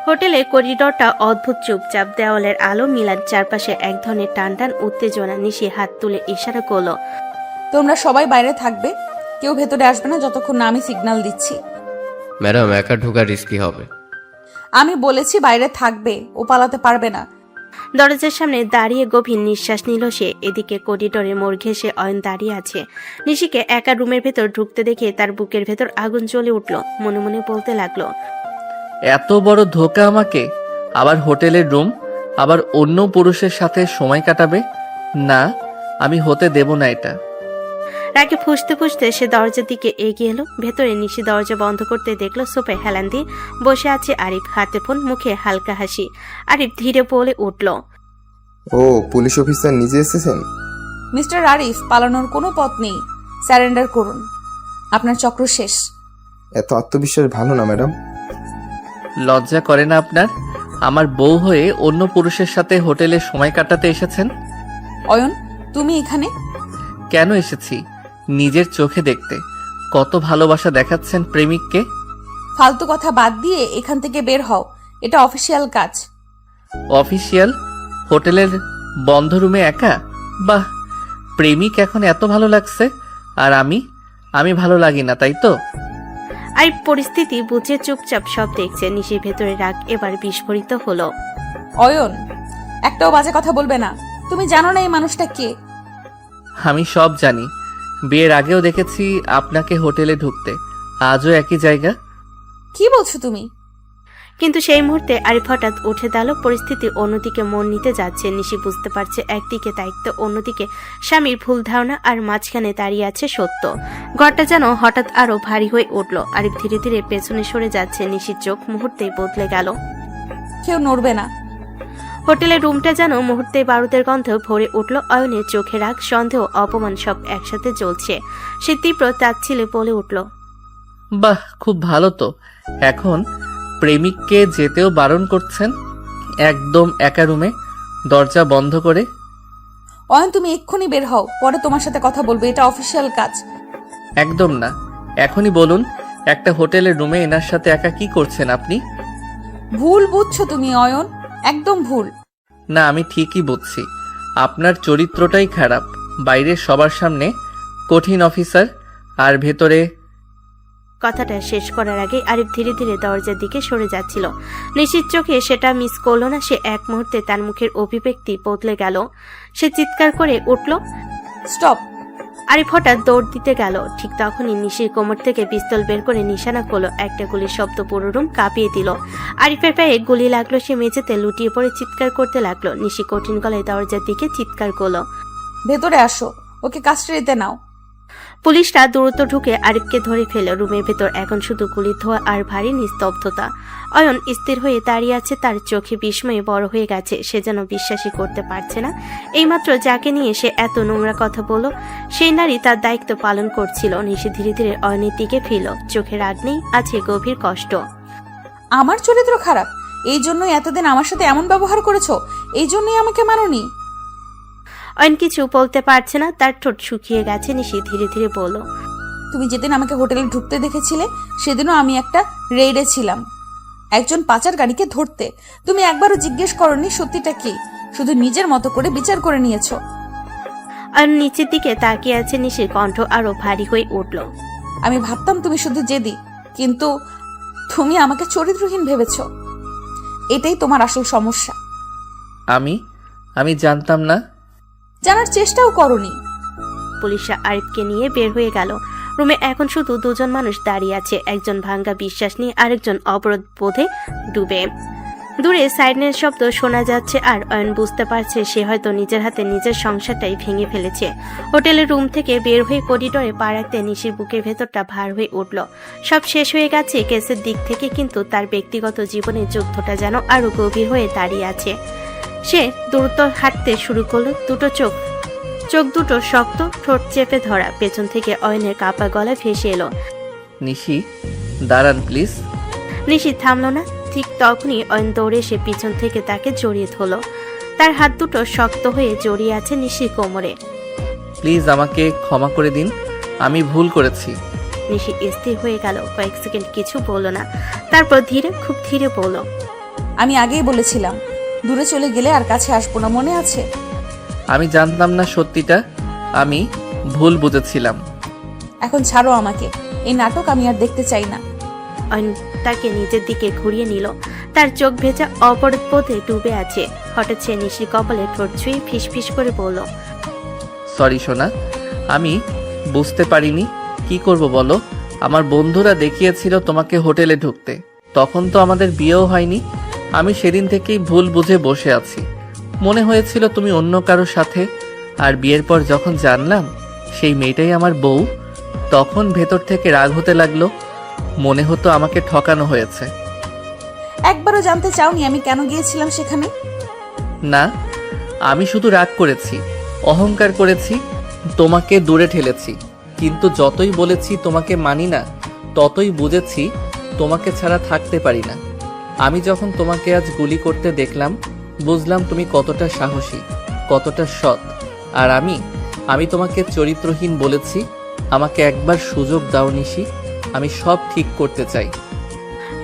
হোটেলের করিডোরটা অদ্ভুত চুপচাপ। দেওয়ালের আলো মিলান চারপাশে এক ধরনের টান টান উত্তেজনা। নিশি হাত তুলে ইশারা করলো, তোমরা সবাই বাইরে থাকবে, কেউ ভেতরে আসবে না যতক্ষণ না আমি সিগন্যাল দিচ্ছি। ম্যাডাম, একা ঢোকা রিস্কি হবে। আমি বলেছি বাইরে থাকবে, ও পালাতে পারবে না। দরজার সামনে দাঁড়িয়ে গভীর নিঃশ্বাস নিল সে। এদিকে করিডোরে মোড় ঘেঁষে অয়ন দাঁড়িয়ে আছে। নিশিকে একা রুমের ভেতর ঢুকতে দেখে তার বুকের ভেতর আগুন জ্বলে উঠল। মনে মনে বলতে লাগলো, এত বড় ধোঁকা আমাকে! আবার হোটেলের রুম, আবার অন্য পুরুষের সাথে সময় কাটাবে? না, আমি হতে দেব না এটা। রাগে ফুঁসতে ফুঁসতে সে দরজার দিকে এগিয়ে এলো। ভেতরে নিশি দরজা বন্ধ করতে দেখলো সোফায় হেলান দিয়ে বসে আছে আরিফ, হাতে ফোন, মুখে হালকা হাসি। আরিফ ধীরে বলে উঠল, ও পুলিশ অফিসার নিজে এসেছেন? মিস্টার আরিফ, পালানোর কোনো পথ নেই, স্যারেন্ডার করুন, আপনার চক্র শেষ। এত আত্মবিশ্বাস ভালো না ম্যাডাম। লজ্জা করে না আপনার? আমার বউ হয়ে অন্য পুরুষের সাথে হোটেলে সময় কাটাতে এসেছেন? অয়ন, তুমি এখানে কেন এসেছি? নিজের চোখে দেখতে। কত ভালোবাসা দেখাচ্ছেন প্রেমিককে। ফালতু কথা বাদ দিয়ে এখান থেকে বের হও, এটা অফিসিয়াল কাজ। অফিসিয়াল? হোটেলের বন্ধ রুমে একা? বাহ, প্রেমিক এখন এত ভালো লাগছে, আর আমি ভালো লাগি না, তাই তো? আরিফ পরিস্থিতি বুঝে চুপচাপ সব দেখছে। নিশির ভেতরে রাগ এবার বিস্ফোরিত হলো। অয়ন, একটাও বাজে কথা বলবে না। তুমি জানো না এই মানুষটা কে? আমি সব জানি। বিয়ের আগেও দেখেছি আপনাকে হোটেলে ঢুকতে, আজও একই জায়গা। কি বলছো তুমি? কিন্তু সেই মুহূর্তে আরিফ হঠাৎ উঠে দাঁড়ালো। পরিস্থিতি অন্যদিকে মন নিতে যাচ্ছে। নিশি বুঝতে পারছে একদিকে দায়িত্ব, অন্যদিকে স্বামীর ভুল ধারণা, আর মাঝখানে দাঁড়িয়ে আছে সত্য। ঘরটা যেন হঠাৎ আরো ভারী হয়ে উঠল। আরিফ ধীরে ধীরে পেছনে সরে যাচ্ছে। নিশির চোখ মুহূর্তেই বদলে গেল। কেউ নড়বে না। হোটেলের রুমটা যেন মুহূর্তে বারুদের গন্ধ ভরে উঠল। অয়নের চোখে রাগ, সন্দেহ, অপমান সব একসাথে জ্বলছে। সে তীব্র তাচ্ছিল্যে বলে উঠল, বাহ, খুব ভালো তো। এখন প্রেমিককে যেতেও বারণ করছেন, একদম একা রুমে দরজা বন্ধ করে। অয়ন, তুমি এক্ষুনি বের হও, পরে তোমার সাথে কথা বলবো, এটা অফিসিয়াল কাজ। একদম না, এখনই বলুন একটা হোটেলের রুমে এনার সাথে একা কি করছেন আপনি? ভুল বুঝছো তুমি অয়ন, একদম ভুল। না, আমি ঠিকই বুঝছি। আপনার চরিত্রটাই খারাপ। বাইরের সবার সামনে কঠিন অফিসার, আর ভেতরে। কথাটা শেষ করার আগে আরিফ ধীরে ধীরে দরজার দিকে সরে যাচ্ছিল। নিশির চোখে সেটা মিস করলো না। সে এক মুহূর্তে তার মুখের অভিব্যক্তি বদলে গেল। সে চিৎকার করে উঠল, স্টপ! আরিফ হঠাৎ দৌড় দিতে গেল। ঠিক তখনই নিশির কোমর থেকে পিস্তল বের করে নিশানা করলো। একটা গুলির শব্দ পুরো রুম কাঁপিয়ে দিল। আরিফের পায়ে গুলি লাগলো। সে মেঝেতে লুটিয়ে পড়ে চিৎকার করতে লাগলো। নিশি কঠিন গলায় দরজার দিকে চিৎকার করলো, ভেতরে আসো, ওকে কাস্টাডিতে নাও। পুলিশরা দ্রুত ঢুকে আরিফকে ধরে ফেল। রুমের ভেতর এখন শুধু গুলির ধোঁয়া আর ভারী নিস্তব্ধতা। অয়ন স্থির হয়ে দাঁড়িয়ে আছে, তার চোখে বিস্ময়ে বড় হয়ে গেছে। সে যেন বিশ্বাসই করতে পারছে না এইমাত্র যাকে নিয়ে সে এত নোংরা কথা বলল, সেই নারী তার দায়িত্ব পালন করছিল। নিশি ধীরে ধীরে অয়নের দিকে ফিরল। চোখে রাগ নেই, আছে গভীর কষ্ট। আমার চরিত্র খারাপ, এই জন্যই এতদিন আমার সাথে এমন ব্যবহার করেছো, এই জন্যই আমাকে মানোনি। অয়ন কিছু বলতে পারছে না, তার ঠোঁট শুকিয়ে গেছে। নিশি ধীরে ধীরে বলল, তুমি যেদিন আমাকে হোটেলে ঢুকতে দেখেছিলে সেদিনও আমি একটা রেইডে ছিলাম, একজন পাচারকারীকে ধরতে। তুমি একবারও জিজ্ঞেস করনি সত্যিটা কি, শুধু নিজের মতো করে বিচার করে নিয়েছো। অয়ন নিচের দিকে তাকিয়ে আছে। নিশির কণ্ঠ আরো ভারী হয়ে উঠল, আমি ভাবতাম তুমি শুধু জেদি, কিন্তু তুমি আমাকে চরিত্রহীন ভেবেছো। এটাই তোমার আসল সমস্যা। আমি জানতাম না। জানার চেষ্টাও করনি। পুলিশরা আরিফকে নিয়ে বের হয়ে গেল। রুমে এখন শুধু দুজন মানুষ দাঁড়িয়ে আছে, একজন ভাঙ্গা বিশ্বাস নিয়ে, আরেকজন অবরোধ বোধে ডুবে। দূরে সাইরেনের শব্দ শোনা যাচ্ছে, আর অয়ন বুঝতে পারছে সে হয়তো নিজের হাতে নিজের সংসারটাই ভেঙে ফেলেছে। হোটেলের রুম থেকে বের হয়ে করিডোরে পা রাখতে নিশির বুকের ভেতরটা ভার হয়ে উঠল। সব শেষ হয়ে গেছে কেসের দিক থেকে, কিন্তু তার ব্যক্তিগত জীবনের যুদ্ধটা যেন আরো গভীর হয়ে দাঁড়িয়ে আছে। সে দ্রুত হাঁটতে শুরু করলো। চোখ দুটো শক্ত, ঠোঁট চেপে ধরা। পেছন থেকে অয়নের কাপা গলা ভেসে এলো, নিশি, দাঁড়ান প্লিজ। নিশি থামলো না। ঠিক তখনই অয়ন দৌড়ে এসে পিছন থেকে তাকে জড়িয়ে ধরল। তার হাত দুটো শক্ত হয়ে জড়িয়ে আছে নিশির কোমরে। প্লিজ আমাকে ক্ষমা করে দিন, আমি ভুল করেছি। নিশি স্থির হয়ে গেল। কয়েক সেকেন্ড কিছু বলল না, তারপর খুব ধীরে বলল, আমি আগেই বলেছিলাম দূরে চলে গেলে আর কাছে আসবো না, মনে আছে? আমি জানতাম না সত্যিটা, আমি ভুল বুঝেছিলাম। এখন ছাড়ো আমাকে, এই নাটক আমি আর দেখতে চাই না। অয়ন তাকে নিজের দিকে ঘুরিয়ে নিল। তার চোখ ভেজা অপরাধ বোধে ডুবে আছে। হঠাৎ সে নিশির কপালে ঠোঁট ছুঁয়ে ফিসফিস করে বলল, সরি সোনা, আমি বুঝতে পারিনি। কি করব বলো? আমার বন্ধুরা দেখিয়েছিল তোমাকে হোটেলে ঢুকতে, তখন তো আমাদের বিয়েও হয়নি। আমি সেদিন থেকেই ভুল বুঝে বসে আছি। মনে হয়েছিল তুমি অন্য কারোর সাথে, আর বিয়ের পর যখন জানলাম সেই মেয়েটাই আমার বউ, তখন ভেতর থেকে রাগ হতে লাগলো। মনে হতো আমাকে ঠকানো হয়েছে। একবারও জানতে চাওনি আমি কেন গিয়েছিলাম সেখানে? না, আমি শুধু রাগ করেছি, অহংকার করেছি, তোমাকে দূরে ঠেলেছি। কিন্তু যতই বলেছি তোমাকে মানি না, ততই বুঝেছি তোমাকে ছাড়া থাকতে পারি না। আমি যখন তোমাকে আজ গুলি করতে দেখলাম, বুঝলাম তুমি কতটা সাহসী, কতটা সৎ। আর আমি তোমাকে চরিত্রহীন বলেছি। আমাকে একবার সুযোগ দাও নিশি, আমি সব ঠিক করতে চাই।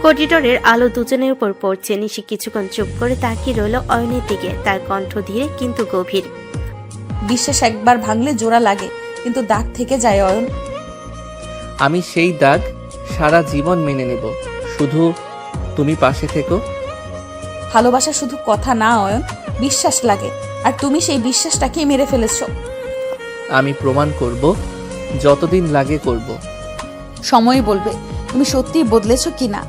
করিডোরের আলো দুজনের উপর পড়ছে। নিশি কিছুক্ষণ চুপ করে তাকিয়ে রইল অয়নের দিকে। তার কণ্ঠ ধীরে কিন্তু গভীর। বিশ্বাস একবার ভাঙলে জোড়া লাগে, কিন্তু দাগ থেকে যায় অয়ন। আমি সেই দাগ সারা জীবন মেনে নেব, শুধু তুমি পাশে থেকো। ভালোবাসা শুধু কথা না অয়ন, বিশ্বাস লাগে, আর তুমি সেই বিশ্বাসটাকে মেরে ফেলেছো। আমি প্রমাণ করব, যতদিন লাগে করব। সময় বলবে তুমি সত্যিই বদলেছো কিনা।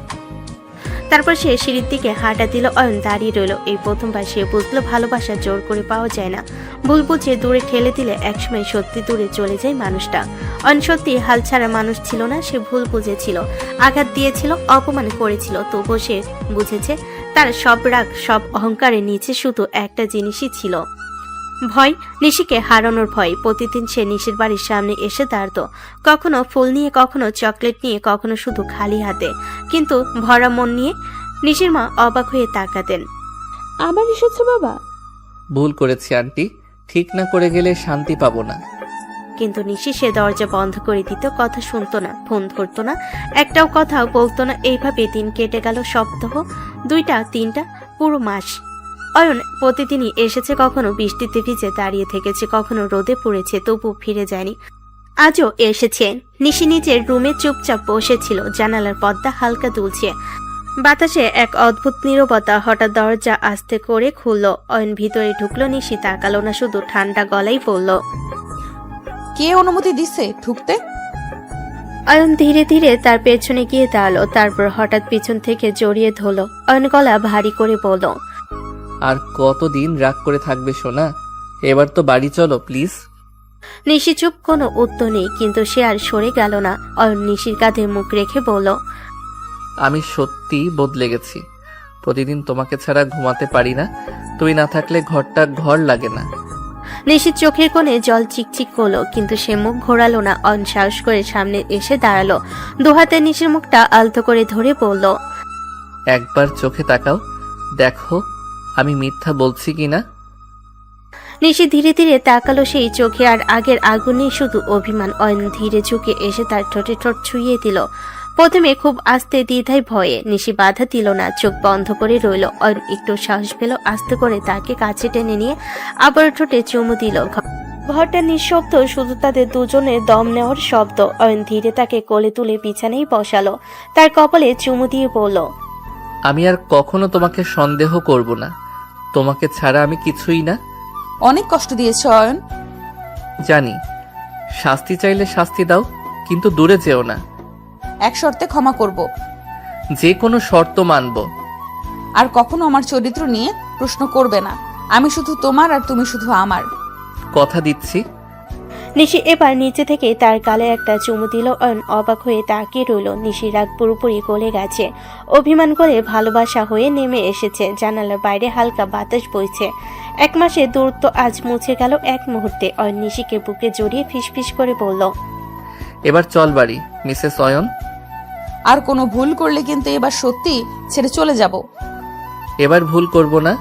তারপর সে সিঁড়ির দিকে হাঁটা দিল। অয়ন দাঁড়িয়ে রইল। এই প্রথমবার সে বুঝলো ভালোবাসা জোর করে পাওয়া যায় না। ভুল বুঝে দূরে ঠেলে দিলে একসময় সত্যি দূরে চলে যায় মানুষটা। অয়ন সত্যি হাল ছাড়া মানুষ ছিল না। সে ভুল বুঝেছিল, আঘাত দিয়েছিল, অপমান করেছিল, তবুও সে বুঝেছে তার সব রাগ সব অহংকারের নিচে শুধু একটা জিনিসই ছিল, ভয়। নিশিকে হারানোর ভয়। প্রতিদিন সে নিশির বাড়ির সামনে এসে দাঁড়াতো, কখনো ফুল নিয়ে, কখনো চকলেট নিয়ে, কখনো শুধু খালি হাতে, কিন্তু ভরা মন নিয়ে। নিশির মা অবাক হয়ে তাকাতেন। আবার এসেছো বাবা? ভুল করেছি আন্টি, ঠিক না করে গেলে শান্তি পাবো না। কিন্তু নিশি সে দরজা বন্ধ করে দিত, কথা শুনতো না, ফোন ধরতো না, একটাও কথাও বলতো না। এইভাবে দিন কেটে গেল, সপ্তাহ, 2টা 3টা, পুরো মাস। অয়ন প্রতিদিনই এসেছে, কখনো বৃষ্টিতে ভিজে দাঁড়িয়ে থেকেছে, কখনো রোদে পড়েছে, তবু ফিরে যায়নি। আজও এসেছে। নিশি নিজের রুমে চুপচাপ বসেছিল, জানালার পর্দা হালকা দুলছে, বাতাসে এক অদ্ভুত নীরবতা। হঠাৎ দরজা আস্তে করে খুলল। অয়ন ভিতরে ঢুকলো। নিশি তাকালো না, শুধু ঠান্ডা গলায় বলল, কে অনুমতি দিছে ঢুকতে? অয়ন ধীরে ধীরে তার পেছনে গিয়ে দাঁড়ালো, তারপর হঠাৎ পিছন থেকে জড়িয়ে ধরল। অয়ন গলা ভারী করে বলল, আর কতদিন রাগ করে থাকবে সোনা? এবার তো বাড়ি চলো প্লিজ। নিশি চুপ, কোনো উত্তর নেই, কিন্তু সে আর সরে গেল না। অয়ন নিশির কাঁধে মুখ রেখে বলল, আমি সত্যি বদলে গেছি। প্রতিদিন তোমাকে ছাড়া ঘুমাতে পারি না, তুই না থাকলে ঘরটা ঘর লাগে না। নিশির চোখের কোণে জল চিকচিক করলো, কিন্তু সে মুখ ঘোরালো না। অয়ন সাহস করে সামনে এসে দাঁড়ালো, দুহাতে নিশির মুখটা আলতো করে ধরে বলল, একবার চোখে তাকাও, দেখো আমি মিথ্যা বলছি কিনা। নিশি ধীরে ধীরে তাকালো সেই চোখে, আর আগের আগুনে শুধু অভিমান। অয়ন ধীরে ঝুঁকে এসে তার ঠোঁটে ঠোঁট ছুঁয়ে দিল। প্রথমে খুব আস্তে, দ্বিধায় ভয়ে। নিশি বাধা দিল না, চোখ বন্ধ করে রইল। অয়ন একটু সাহস পেল, আস্তে করে তাকে কাছে টেনে নিয়ে আবার ঠোঁটে চুমু দিল। ঘরটা নিঃশব্দ, শুধু তাদের দুজনের দম নেওয়ার শব্দ। অয়ন ধীরে তাকে কোলে তুলে বিছানায় বসালো, তার কপালে চুমু দিয়ে বলল, আমি আর কখনো তোমাকে সন্দেহ করব না, তোমাকে ছাড়া আমি কিছুই না। অনেক কষ্ট দিয়েছ অয়ন। জানি, শাস্তি চাইলে শাস্তি দাও, কিন্তু দূরে যেও না। এক শর্তে ক্ষমা করব, যে কোনো শর্ত মানব। আর কখনো আমার চরিত্র নিয়ে প্রশ্ন করবে না। আমি শুধু তোমার আর তুমি শুধু আমার। কথা দিচ্ছি। নিশি এবার নিচে থেকে তার গালে একটা চুমু দিল। অয়ন অবাক হয়ে তাকিয়ে রইল। নিশির রাগ পুরোপুরি গলে গেছে, অভিমান করে ভালোবাসা হয়ে নেমে এসেছে। জানালার বাইরে হালকা বাতাস বইছে। 1 মাসের দূরত্ব আজ মুছে গেল এক মুহূর্তে। অয়ন নিশিকে বুকে জড়িয়ে ফিসফিস করে বলল, এবার চল বাড়ি মিসেস অয়ন। আর কোনো ভুল করলে কিন্তু এবার সত্যি ছেড়ে চলে যাব। এবার ভুল করব না,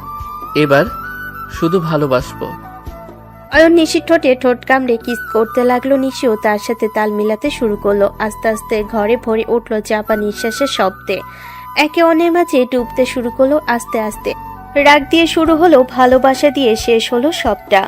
এবার শুধু ভালোবাসবো। অয়ন নিশির ঠোঁটে ঠোঁট কামড়ে কিস করতে লাগলো। নিশিও তার সাথে তাল মিলাতে শুরু করলো। আস্তে আস্তে ঘরে ভরে উঠল চাপা নিঃশ্বাসের শব্দে। একে অন্যের মাঝে ডুবতে শুরু করলো আস্তে আস্তে। রাগ দিয়ে শুরু হলো, ভালোবাসা দিয়ে শেষ হলো সবটা।